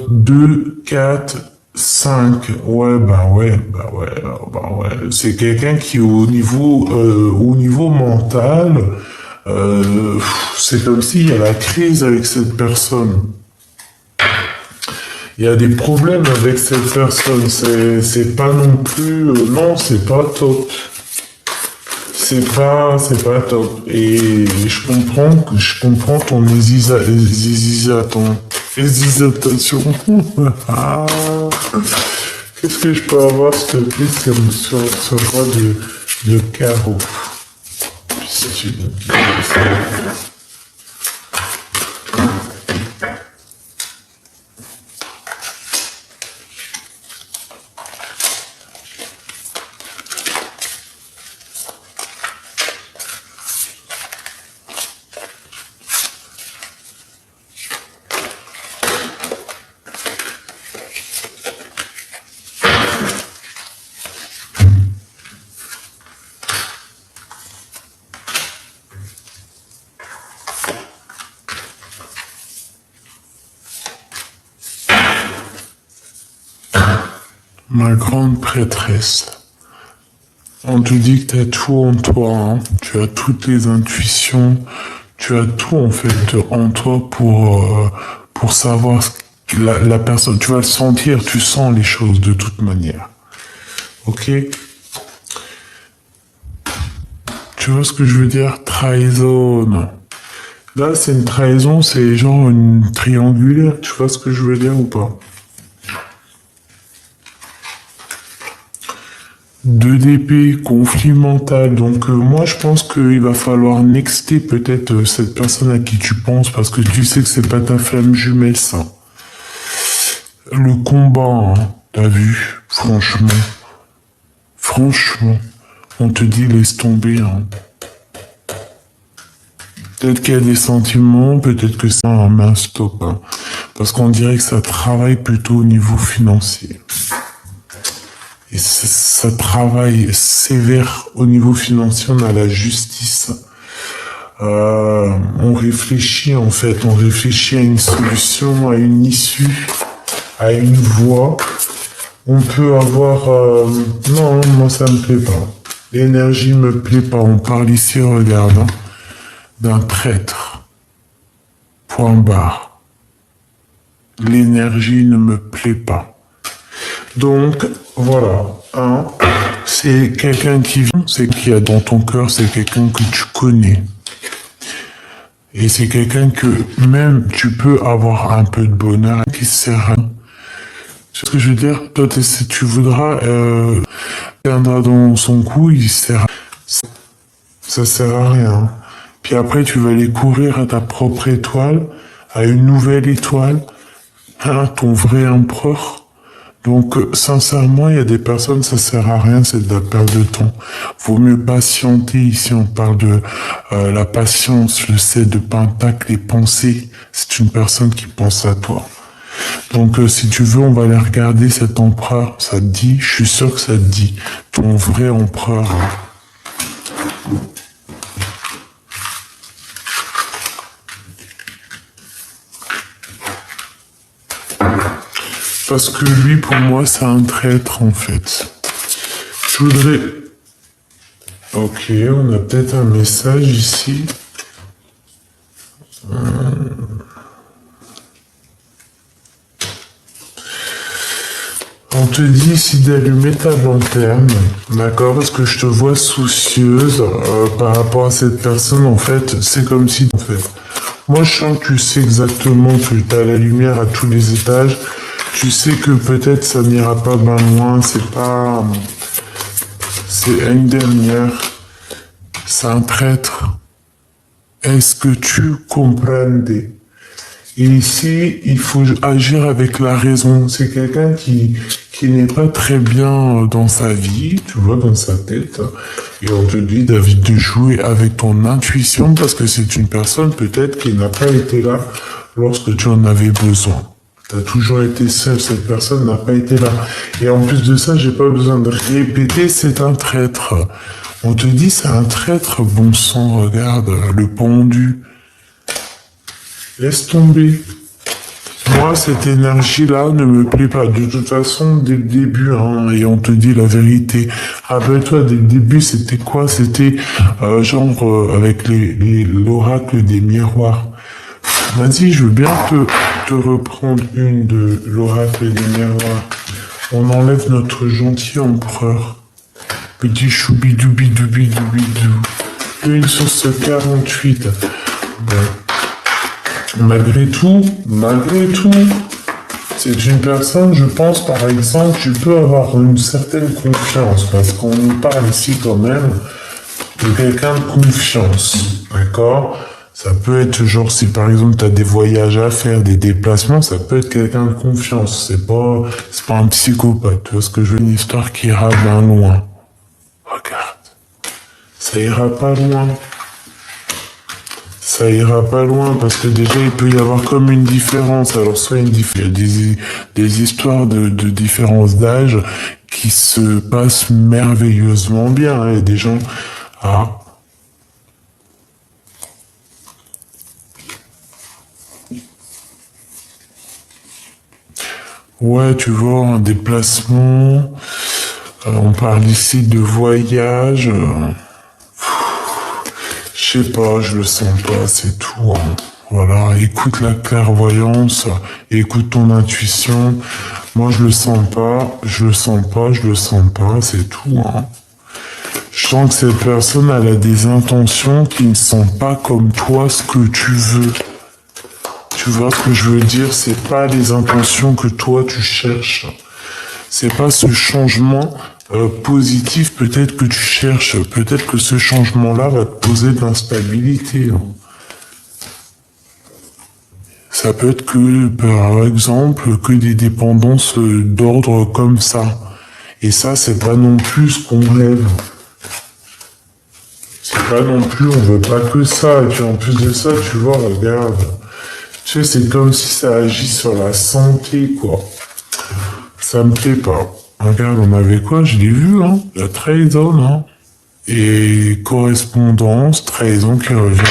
[SPEAKER 1] 2, 4, 5, ouais. C'est quelqu'un qui au niveau mental, c'est comme s'il y a la crise avec cette personne. Il y a des problèmes avec cette personne. C'est pas non plus, non, c'est pas top. C'est pas top. Et je comprends ton hésitation. Ah. Qu'est-ce que je peux avoir, s'il te plaît, sur ce roi de carreau? Ma grande prêtresse. On te dit que tu as tout en toi, hein. Tu as toutes les intuitions, tu as tout en fait en toi pour savoir la personne. Tu vas le sentir, tu sens les choses de toute manière. Ok? Tu vois ce que je veux dire? Trahison. Là, c'est une trahison, c'est genre une triangulaire. Tu vois ce que je veux dire ou pas? 2 d'épée, conflit mental. Donc moi je pense qu'il va falloir nexter peut-être cette personne à qui tu penses parce que tu sais que c'est pas ta flamme jumelle ça. Le combat, hein, t'as vu, franchement, on te dit laisse tomber. Hein. Peut-être qu'il y a des sentiments, peut-être que c'est un stop. Hein, parce qu'on dirait que ça travaille plutôt au niveau financier. Et ça travaille sévère au niveau financier, on a la justice. On réfléchit en fait, on réfléchit à une solution, à une issue, à une voie. On peut avoir... Non, moi ça me plaît pas. L'énergie me plaît pas. On parle ici, regarde, hein, d'un traître. Point barre. L'énergie ne me plaît pas. Donc, voilà. Hein, c'est quelqu'un qui vient, c'est qui a dans ton cœur, c'est quelqu'un que tu connais. Et c'est quelqu'un que même tu peux avoir un peu de bonheur qui sert à rien. C'est ce que je veux dire. Toi, si tu voudras, viendra dans son cou, il sert à... Ça sert à rien. Puis après, tu vas aller courir à ta propre étoile, à une nouvelle étoile, à ton vrai empereur. Donc, sincèrement, il y a des personnes, ça sert à rien, c'est de la perte de temps. Vaut mieux patienter. Ici, on parle de la patience, le 7 de pentacle, les pensées. C'est une personne qui pense à toi. Donc, si tu veux, on va aller regarder cet empereur. Ça te dit, je suis sûr que ça te dit. Ton vrai empereur. Parce que lui, pour moi, c'est un traître, en fait. Je voudrais... Ok, on a peut-être un message ici. On te dit ici d'allumer ta lanterne, d'accord? Parce que je te vois soucieuse par rapport à cette personne, en fait. C'est comme si, en fait... Moi, je sens que tu sais exactement que tu as la lumière à tous les étages. Tu sais que peut-être ça n'ira pas bien loin, c'est pas... C'est une dernière. C'est un traître. Est-ce que tu comprends? Et ici, il faut agir avec la raison. C'est quelqu'un qui n'est pas très bien dans sa vie, tu vois, dans sa tête. Et on te dit, David, de jouer avec ton intuition parce que c'est une personne peut-être qui n'a pas été là lorsque tu en avais besoin. Tu as toujours été seul, cette personne n'a pas été là. Et en plus de ça, j'ai pas besoin de répéter, c'est un traître. On te dit, c'est un traître, bon sang, regarde, le pendu. Laisse tomber. Moi, cette énergie-là ne me plaît pas. De toute façon, dès le début, hein, et on te dit la vérité. Rappelle-toi, dès le début, c'était quoi? C'était avec l'oracle des miroirs. Vas-y, je veux bien te reprendre une de l'oracle des miroirs. On enlève notre gentil empereur. Petit choubidoubidoubidoubidou. Une sur ce 48. Bon. Malgré tout, c'est une personne, je pense, par exemple, tu peux avoir une certaine confiance, parce qu'on nous parle ici quand même de quelqu'un de confiance, d'accord? Ça peut être genre, si par exemple tu as des voyages à faire, des déplacements, ça peut être quelqu'un de confiance, c'est pas un psychopathe, tu vois ce que je veux dire, une histoire qui ira bien loin. Regarde, ça ira pas loin. Ça ira pas loin parce que déjà il peut y avoir comme une différence. Alors soit il y a des histoires de différence d'âge qui se passent merveilleusement bien. Hein, et des gens... Ah. Ouais, tu vois, un déplacement. On parle ici de voyage. Je sais pas, je le sens pas, c'est tout. Hein. Voilà, écoute la clairvoyance, écoute ton intuition. Moi, je le sens pas, je le sens pas, je le sens pas, c'est tout. Hein. Je sens que cette personne, elle a des intentions qui ne sont pas comme toi ce que tu veux. Tu vois ce que je veux dire? C'est pas les intentions que toi tu cherches. C'est pas ce changement positif peut-être que tu cherches. Peut-être que ce changement-là va te poser de l'instabilité. Hein. Ça peut être que, par exemple, que des dépendances d'ordre comme ça. Et ça, c'est pas non plus ce qu'on rêve. C'est pas non plus, on veut pas que ça. Et puis en plus de ça, tu vois, regarde. Tu sais, c'est comme si ça agit sur la santé, quoi. Ça me plaît pas. Regarde, on avait quoi? Je l'ai vu, hein. La trahison, hein. Et correspondance, trahison qui revient.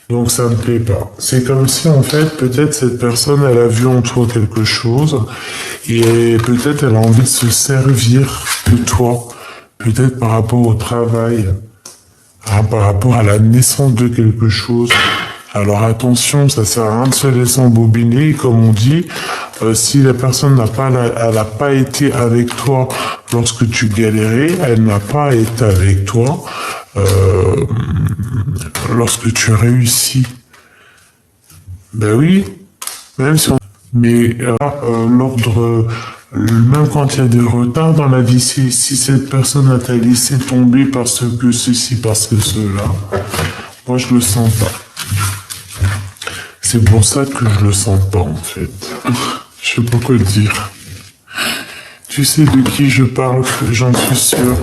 [SPEAKER 1] Donc ça me plaît pas. C'est comme si en fait peut-être cette personne elle a vu en toi quelque chose et peut-être elle a envie de se servir de toi. Peut-être par rapport au travail, hein, par rapport à la naissance de quelque chose. Alors attention, ça sert à rien de se laisser embobiner, comme on dit. Si la personne elle n'a pas été avec toi lorsque tu galérais, elle n'a pas été avec toi lorsque tu réussis. Ben oui, même si on... Mais l'ordre, même quand il y a des retards dans la vie, si cette personne t'a laissé tomber parce que ceci, parce que cela, moi je le sens pas. C'est pour ça que je le sens pas en fait. Je sais pas quoi te dire. Tu sais de qui je parle, j'en suis sûr.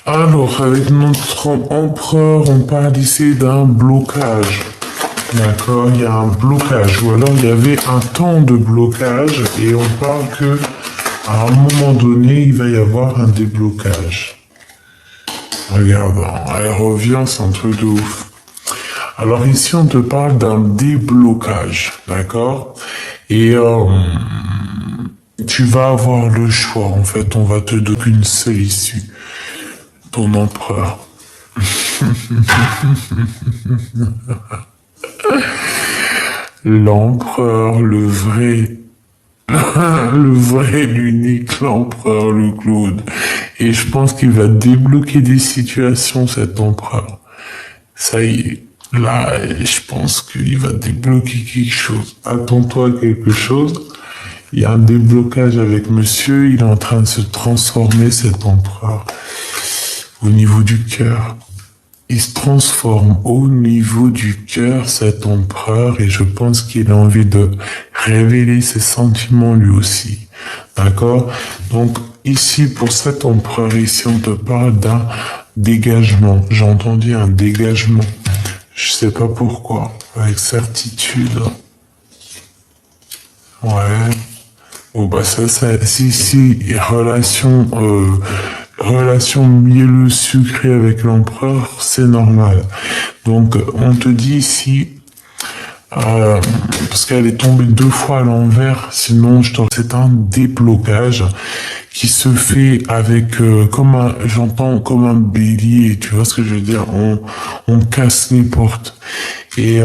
[SPEAKER 1] Alors, avec notre empereur, on parle ici d'un blocage. D'accord, il y a un blocage, ou alors il y avait un temps de blocage, et on parle que à un moment donné, il va y avoir un déblocage. Regarde, elle revient, c'est un truc de ouf. Alors ici, on te parle d'un déblocage, d'accord? Et tu vas avoir le choix, en fait, on va te donner une seule issue. Ton empereur. L'empereur, le vrai, l'unique, l'empereur, le Claude. Et je pense qu'il va débloquer des situations, cet empereur. Ça y est, là, je pense qu'il va débloquer quelque chose. Attends-toi à quelque chose. Il y a un déblocage avec monsieur, il est en train de se transformer, cet empereur, au niveau du cœur. Il se transforme au niveau du cœur, cet empereur, et je pense qu'il a envie de révéler ses sentiments lui aussi. D'accord? Donc, ici, pour cet empereur, ici, on te parle d'un dégagement. J'ai entendu un dégagement. Je sais pas pourquoi. Avec certitude. Ouais. Bon, bah, si, relation mielleux sucrée avec l'empereur, c'est normal. Donc, on te dit ici, parce qu'elle est tombée 2 fois à l'envers, sinon c'est un déblocage qui se fait avec, j'entends comme un bélier, tu vois ce que je veux dire, on casse les portes. Et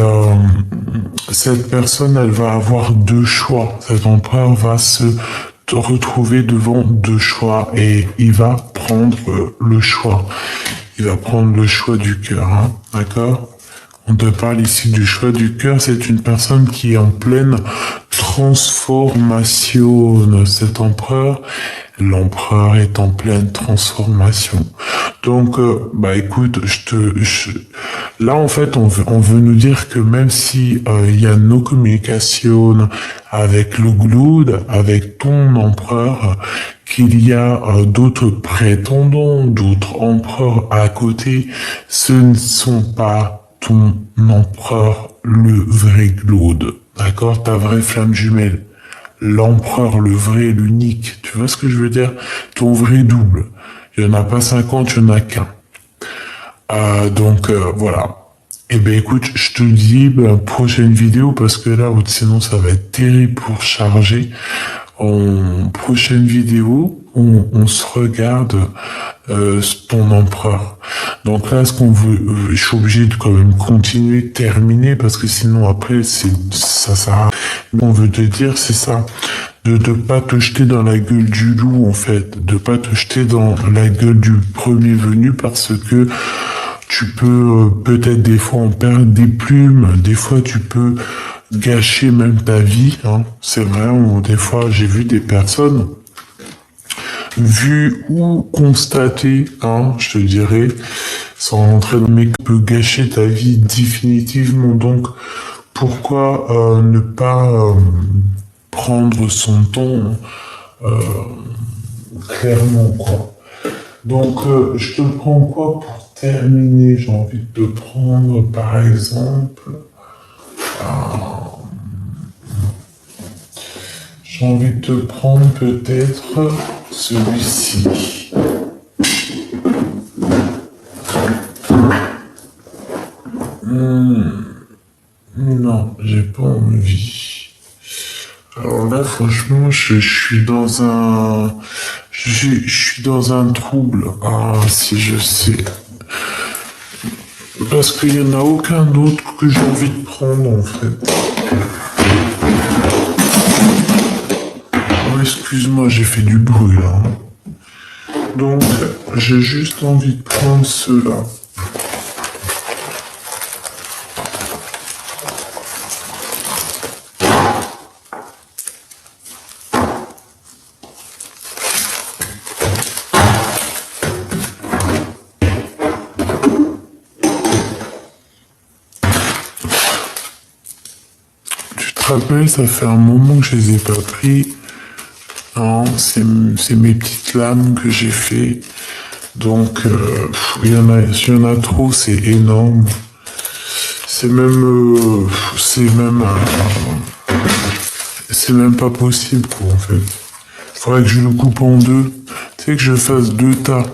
[SPEAKER 1] cette personne, elle va avoir 2 choix. Cet empereur va se retrouver devant 2 choix et il va prendre le choix. Il va prendre le choix du cœur, hein, d'accord? On te parle ici du choix du cœur. C'est une personne qui est en pleine transformation. Cet empereur, l'empereur est en pleine transformation. Donc, bah écoute, là en fait, on veut nous dire que même si il y a nos communications avec le Glood, avec ton empereur, qu'il y a d'autres prétendants, d'autres empereurs à côté, ce ne sont pas ton empereur, le vrai Glood, d'accord, ta vraie flamme jumelle. l'empereur, le vrai, l'unique. Tu vois ce que je veux dire? Ton vrai double. Il n'y en a pas 50, il n'y en a qu'un. Donc voilà. Eh ben écoute, je te dis prochaine vidéo parce que là, sinon ça va être terrible pour charger. En prochaine vidéo, on se regarde ton empereur. Donc là, ce qu'on veut, je suis obligé de quand même continuer, terminer parce que sinon après, ça sert à rien. Mais on veut te dire, c'est ça. De pas te jeter dans la gueule du loup en fait, de pas te jeter dans la gueule du premier venu parce que tu peux peut-être des fois en perdre des plumes, des fois tu peux gâcher même ta vie, hein. C'est vrai, des fois j'ai vu des personnes vu ou constater, hein, je te dirais, sans rentrer dans mais peut gâcher ta vie définitivement. Donc pourquoi ne pas prendre son temps clairement quoi. Donc je te prends quoi pour terminer? J'ai envie de te prendre par exemple j'ai envie de te prendre peut-être celui-ci. Non, j'ai pas envie. Alors là, franchement, je suis dans un... Je suis dans un trouble. Ah, si je sais. Parce qu'il n'y en a aucun d'autre que j'ai envie de prendre, en fait. Oh, excuse-moi, j'ai fait du bruit, là. Donc, j'ai juste envie de prendre ceux-là. Rappelle, ça fait un moment que je les ai pas pris. Hein, c'est mes petites lames que j'ai fait. Donc, il y en a trop, c'est énorme. C'est même pas possible, quoi, en fait. Faudrait que je le coupe en deux. Tu sais, que je fasse deux tas.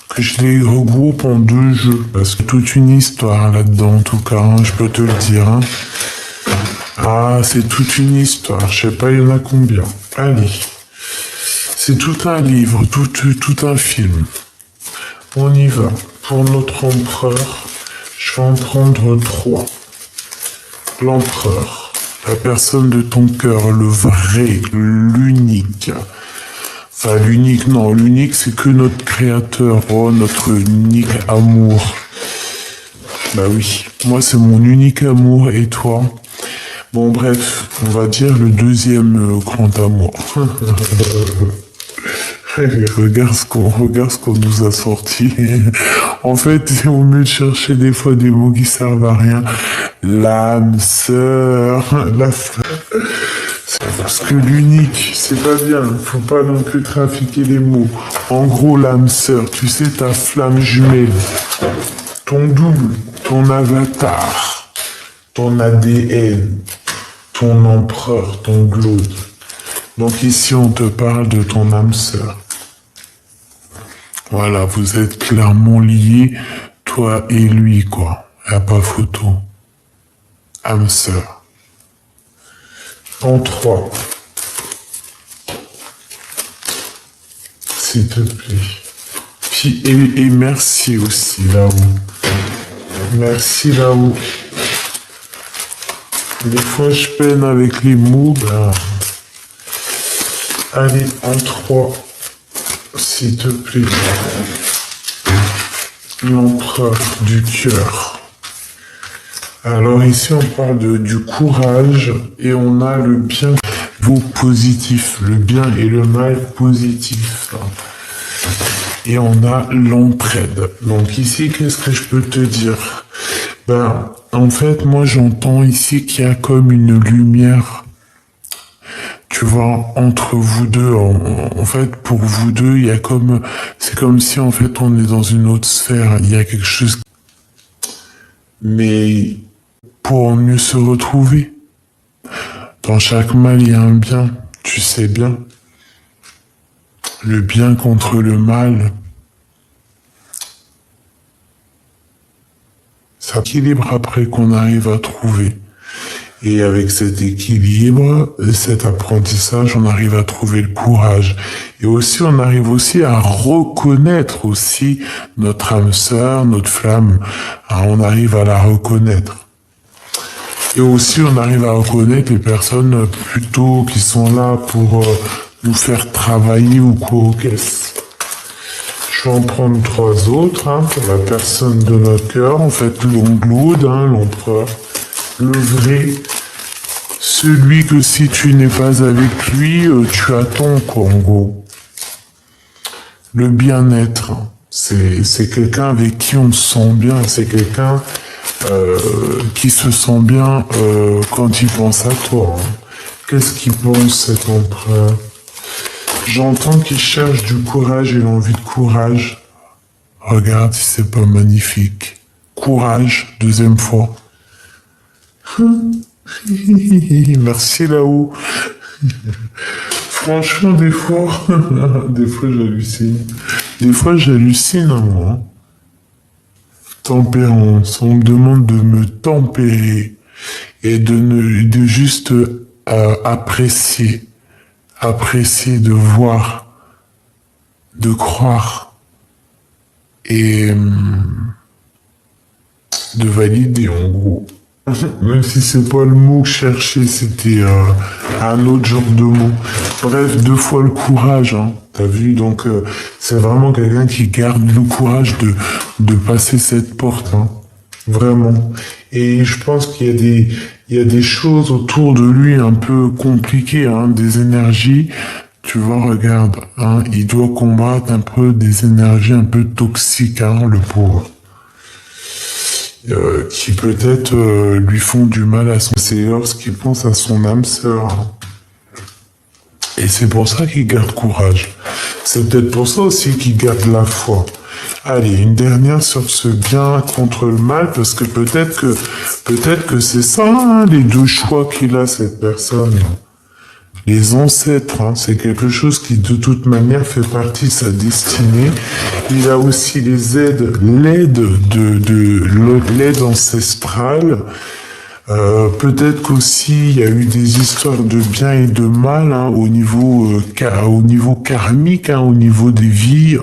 [SPEAKER 1] Que je les regroupe en deux jeux. Parce que toute une histoire là-dedans, en tout cas, hein, je peux te le dire, hein. Ah, c'est toute une histoire. Je sais pas, il y en a combien. Allez. C'est tout un livre, tout un film. On y va. Pour notre empereur, je vais en prendre 3. L'empereur. La personne de ton cœur, le vrai, l'unique. Enfin, l'unique, non, l'unique, c'est que notre créateur, oh, notre unique amour. Bah oui, moi, c'est mon unique amour, et toi? Bon, bref, on va dire le deuxième grand amour. Regarde ce qu'on nous a sorti. En fait, c'est au mieux de chercher des fois des mots qui servent à rien. L'âme sœur, la parce que l'unique, c'est pas bien. Faut pas non plus trafiquer les mots. En gros, l'âme sœur, tu sais, ta flamme jumelle, ton double, ton avatar, ton ADN, ton empereur, ton glaude. Donc ici, on te parle de ton âme sœur. Voilà, vous êtes clairement liés, toi et lui, quoi. Y a pas photo. Âme sœur. En 3. S'il te plaît. Puis, et merci aussi, là-haut. Merci, là-haut. Des fois, je peine avec les mots, ben... Allez, en 3. S'il te plaît. L'empereur du cœur. Alors ici, on parle du courage et on a le bien positif, le bien et le mal positif. Et on a l'entraide. Donc ici, qu'est-ce que je peux te dire? Ben, en fait, moi, j'entends ici qu'il y a comme une lumière. Tu vois, entre vous deux, en fait, pour vous deux, il y a comme, c'est comme si, en fait, on est dans une autre sphère. Il y a quelque chose. Mais, pour mieux se retrouver, dans chaque mal, il y a un bien. Tu sais bien. Le bien contre le mal. C'est l'équilibre après qu'on arrive à trouver. Et avec cet équilibre, cet apprentissage, on arrive à trouver le courage. Et aussi, on arrive aussi à reconnaître aussi notre âme sœur, notre flamme. On arrive à la reconnaître. Et aussi, on arrive à reconnaître les personnes plutôt qui sont là pour nous faire travailler ou quoi. Je vais en prendre 3 autres, pour la personne de notre cœur. En fait, l'Ongloud, l'empereur. Le vrai, celui que si tu n'es pas avec lui, tu attends, quoi, en gros. Le bien-être, c'est quelqu'un avec qui on se sent bien, c'est quelqu'un qui se sent bien quand il pense à toi. Qu'est-ce qu'il pense, cet empereur? J'entends qu'il cherche du courage et l'envie de courage. Regarde si c'est pas magnifique. Courage, 2e fois. Merci là-haut. Franchement, des fois j'hallucine. Des fois j'hallucine, moi. Tempérance. On me demande de me tempérer et de juste apprécier, de voir, de croire et de valider, en gros. Même si c'est pas le mot que je cherchais, c'était un autre genre de mot. Bref, 2 fois le courage, t'as vu? Donc c'est vraiment quelqu'un qui garde le courage de passer cette porte, vraiment. Et je pense qu'il y a des choses autour de lui un peu compliquées, des énergies. Tu vois, regarde, il doit combattre un peu des énergies un peu toxiques, le pauvre. Qui peut-être lui font du mal à son sœur, ce qu'il pense à son âme sœur. Et c'est pour ça qu'il garde courage. C'est peut-être pour ça aussi qu'il garde la foi. Allez, une dernière sur ce bien contre le mal, parce que peut-être que c'est ça, les 2 choix qu'il a, cette personne. Les ancêtres, c'est quelque chose qui de toute manière fait partie de sa destinée. Il a aussi l'aide ancestrale. Peut-être qu'aussi il y a eu des histoires de bien et de mal au niveau karmique, au niveau des vies.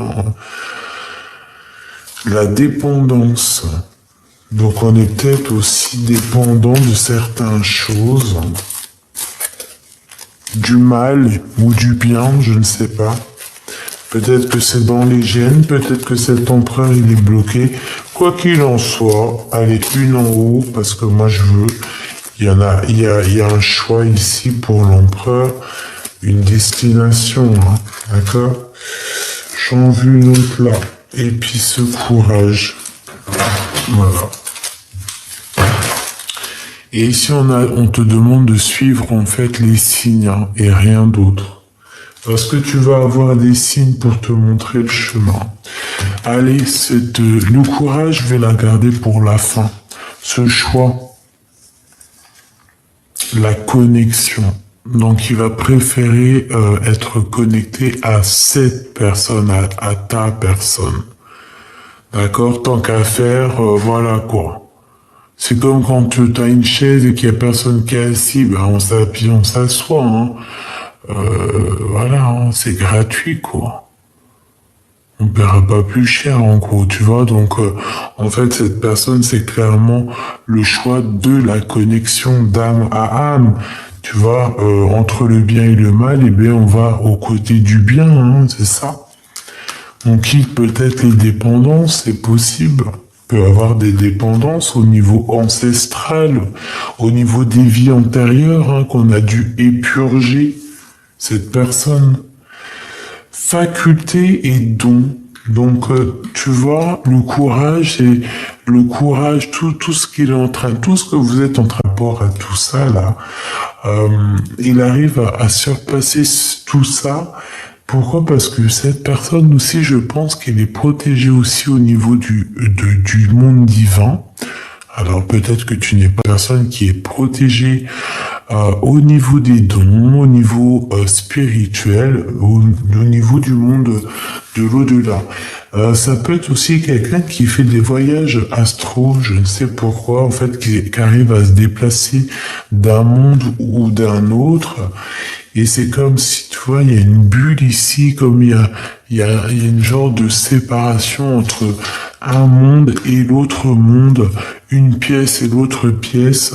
[SPEAKER 1] La dépendance. Donc on est peut-être aussi dépendant de certaines choses. Du mal ou du bien, je ne sais pas. Peut-être que c'est dans les gènes, peut-être que cet empereur il est bloqué. Quoi qu'il en soit, allez, une en haut, parce que moi je veux. Il y a un choix ici pour l'empereur, une destination, d'accord? J'en veux une autre là. Et puis ce courage. Voilà. Et ici, on te demande de suivre, en fait, les signes, et rien d'autre. Parce que tu vas avoir des signes pour te montrer le chemin. Allez, le courage, je vais la garder pour la fin. Ce choix, la connexion. Donc, il va préférer être connecté à cette personne, à ta personne. D'accord? Tant qu'à faire, voilà quoi. C'est comme quand tu as une chaise et qu'il n'y a personne qui est assis, on s'appuie, on s'assoit. Voilà, c'est gratuit, quoi. On ne paiera pas plus cher, en gros, tu vois. Donc, en fait, cette personne, c'est clairement le choix de la connexion d'âme à âme. Tu vois, entre le bien et le mal, on va au côté du bien, c'est ça. On quitte peut-être les dépendances, c'est possible. Peut avoir des dépendances au niveau ancestral, au niveau des vies antérieures qu'on a dû épurger cette personne. Faculté et don. Donc tu vois, le courage, tout ce qu'il est en train, tout ce que vous êtes en train de rapport à tout ça là, il arrive à surpasser tout ça. Pourquoi? Parce que cette personne aussi, je pense qu'elle est protégée aussi au niveau du monde divin. Alors peut-être que tu n'es pas une personne qui est protégée au niveau des dons, au niveau spirituel, au niveau du monde de l'au-delà. Ça peut être aussi quelqu'un qui fait des voyages astro, je ne sais pourquoi, en fait, qui arrive à se déplacer d'un monde ou d'un autre. Et c'est comme si, tu vois, il y a une bulle ici, comme il y a une genre de séparation entre un monde et l'autre monde, une pièce et l'autre pièce.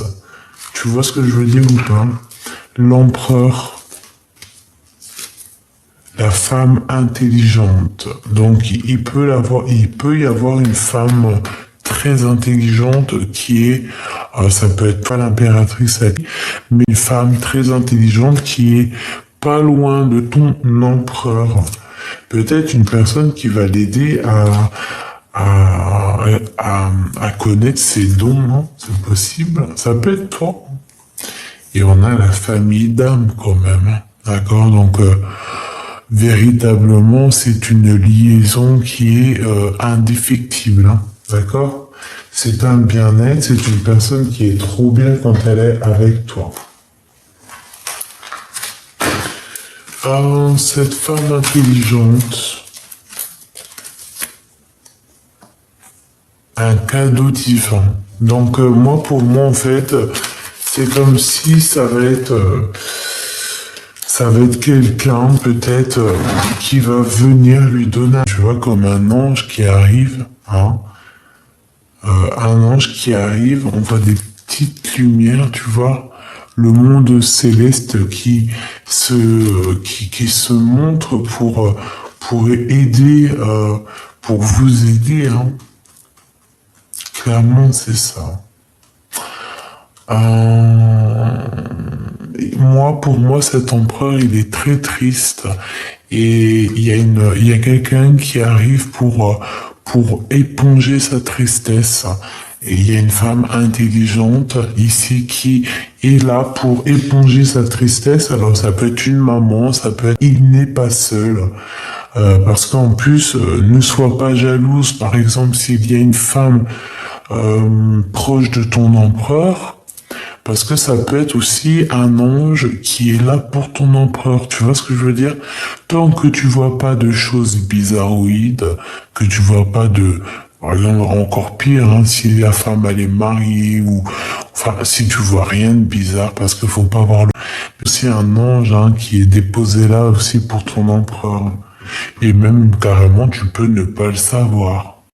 [SPEAKER 1] Tu vois ce que je veux dire ou pas? L'empereur, la femme intelligente. Donc il peut y avoir une femme très intelligente qui est, ça peut être pas l'impératrice, mais une femme très intelligente qui est pas loin de ton empereur. Peut-être une personne qui va l'aider à connaître ses dons, hein. C'est possible. Ça peut être toi. Et on a la famille d'âme quand même, hein. D'accord? Donc, véritablement, c'est une liaison qui est indéfectible, hein. D'accord? C'est un bien-être, c'est une personne qui est trop bien quand elle est avec toi. Cette femme intelligente, un cadeau divin. Donc moi, pour moi, en fait, c'est comme si ça va être quelqu'un peut-être qui va venir lui donner, tu vois, comme un ange qui arrive, hein, un ange qui arrive, on voit des petites lumières, tu vois, le monde céleste qui se montre pour aider, pour vous aider, hein. Clairement, c'est ça. Pour moi, cet empereur, il est très triste. Et il y a quelqu'un qui arrive pour éponger sa tristesse. Et il y a une femme intelligente ici qui est là pour éponger sa tristesse. Alors, ça peut être une maman, ça peut être, il n'est pas seul. Parce qu'en plus, ne sois pas jalouse. Par exemple, s'il y a une femme proche de ton empereur, parce que ça peut être aussi un ange qui est là pour ton empereur. Tu vois ce que je veux dire? Tant que tu vois pas de choses bizarroïdes, que tu vois pas de... Par exemple, encore pire, hein, si la femme elle est mariée ou... Enfin, si tu vois rien de bizarre, parce qu'il faut pas voir le... C'est un ange, hein, qui est déposé là aussi pour ton empereur. Et même carrément, tu peux ne pas le savoir.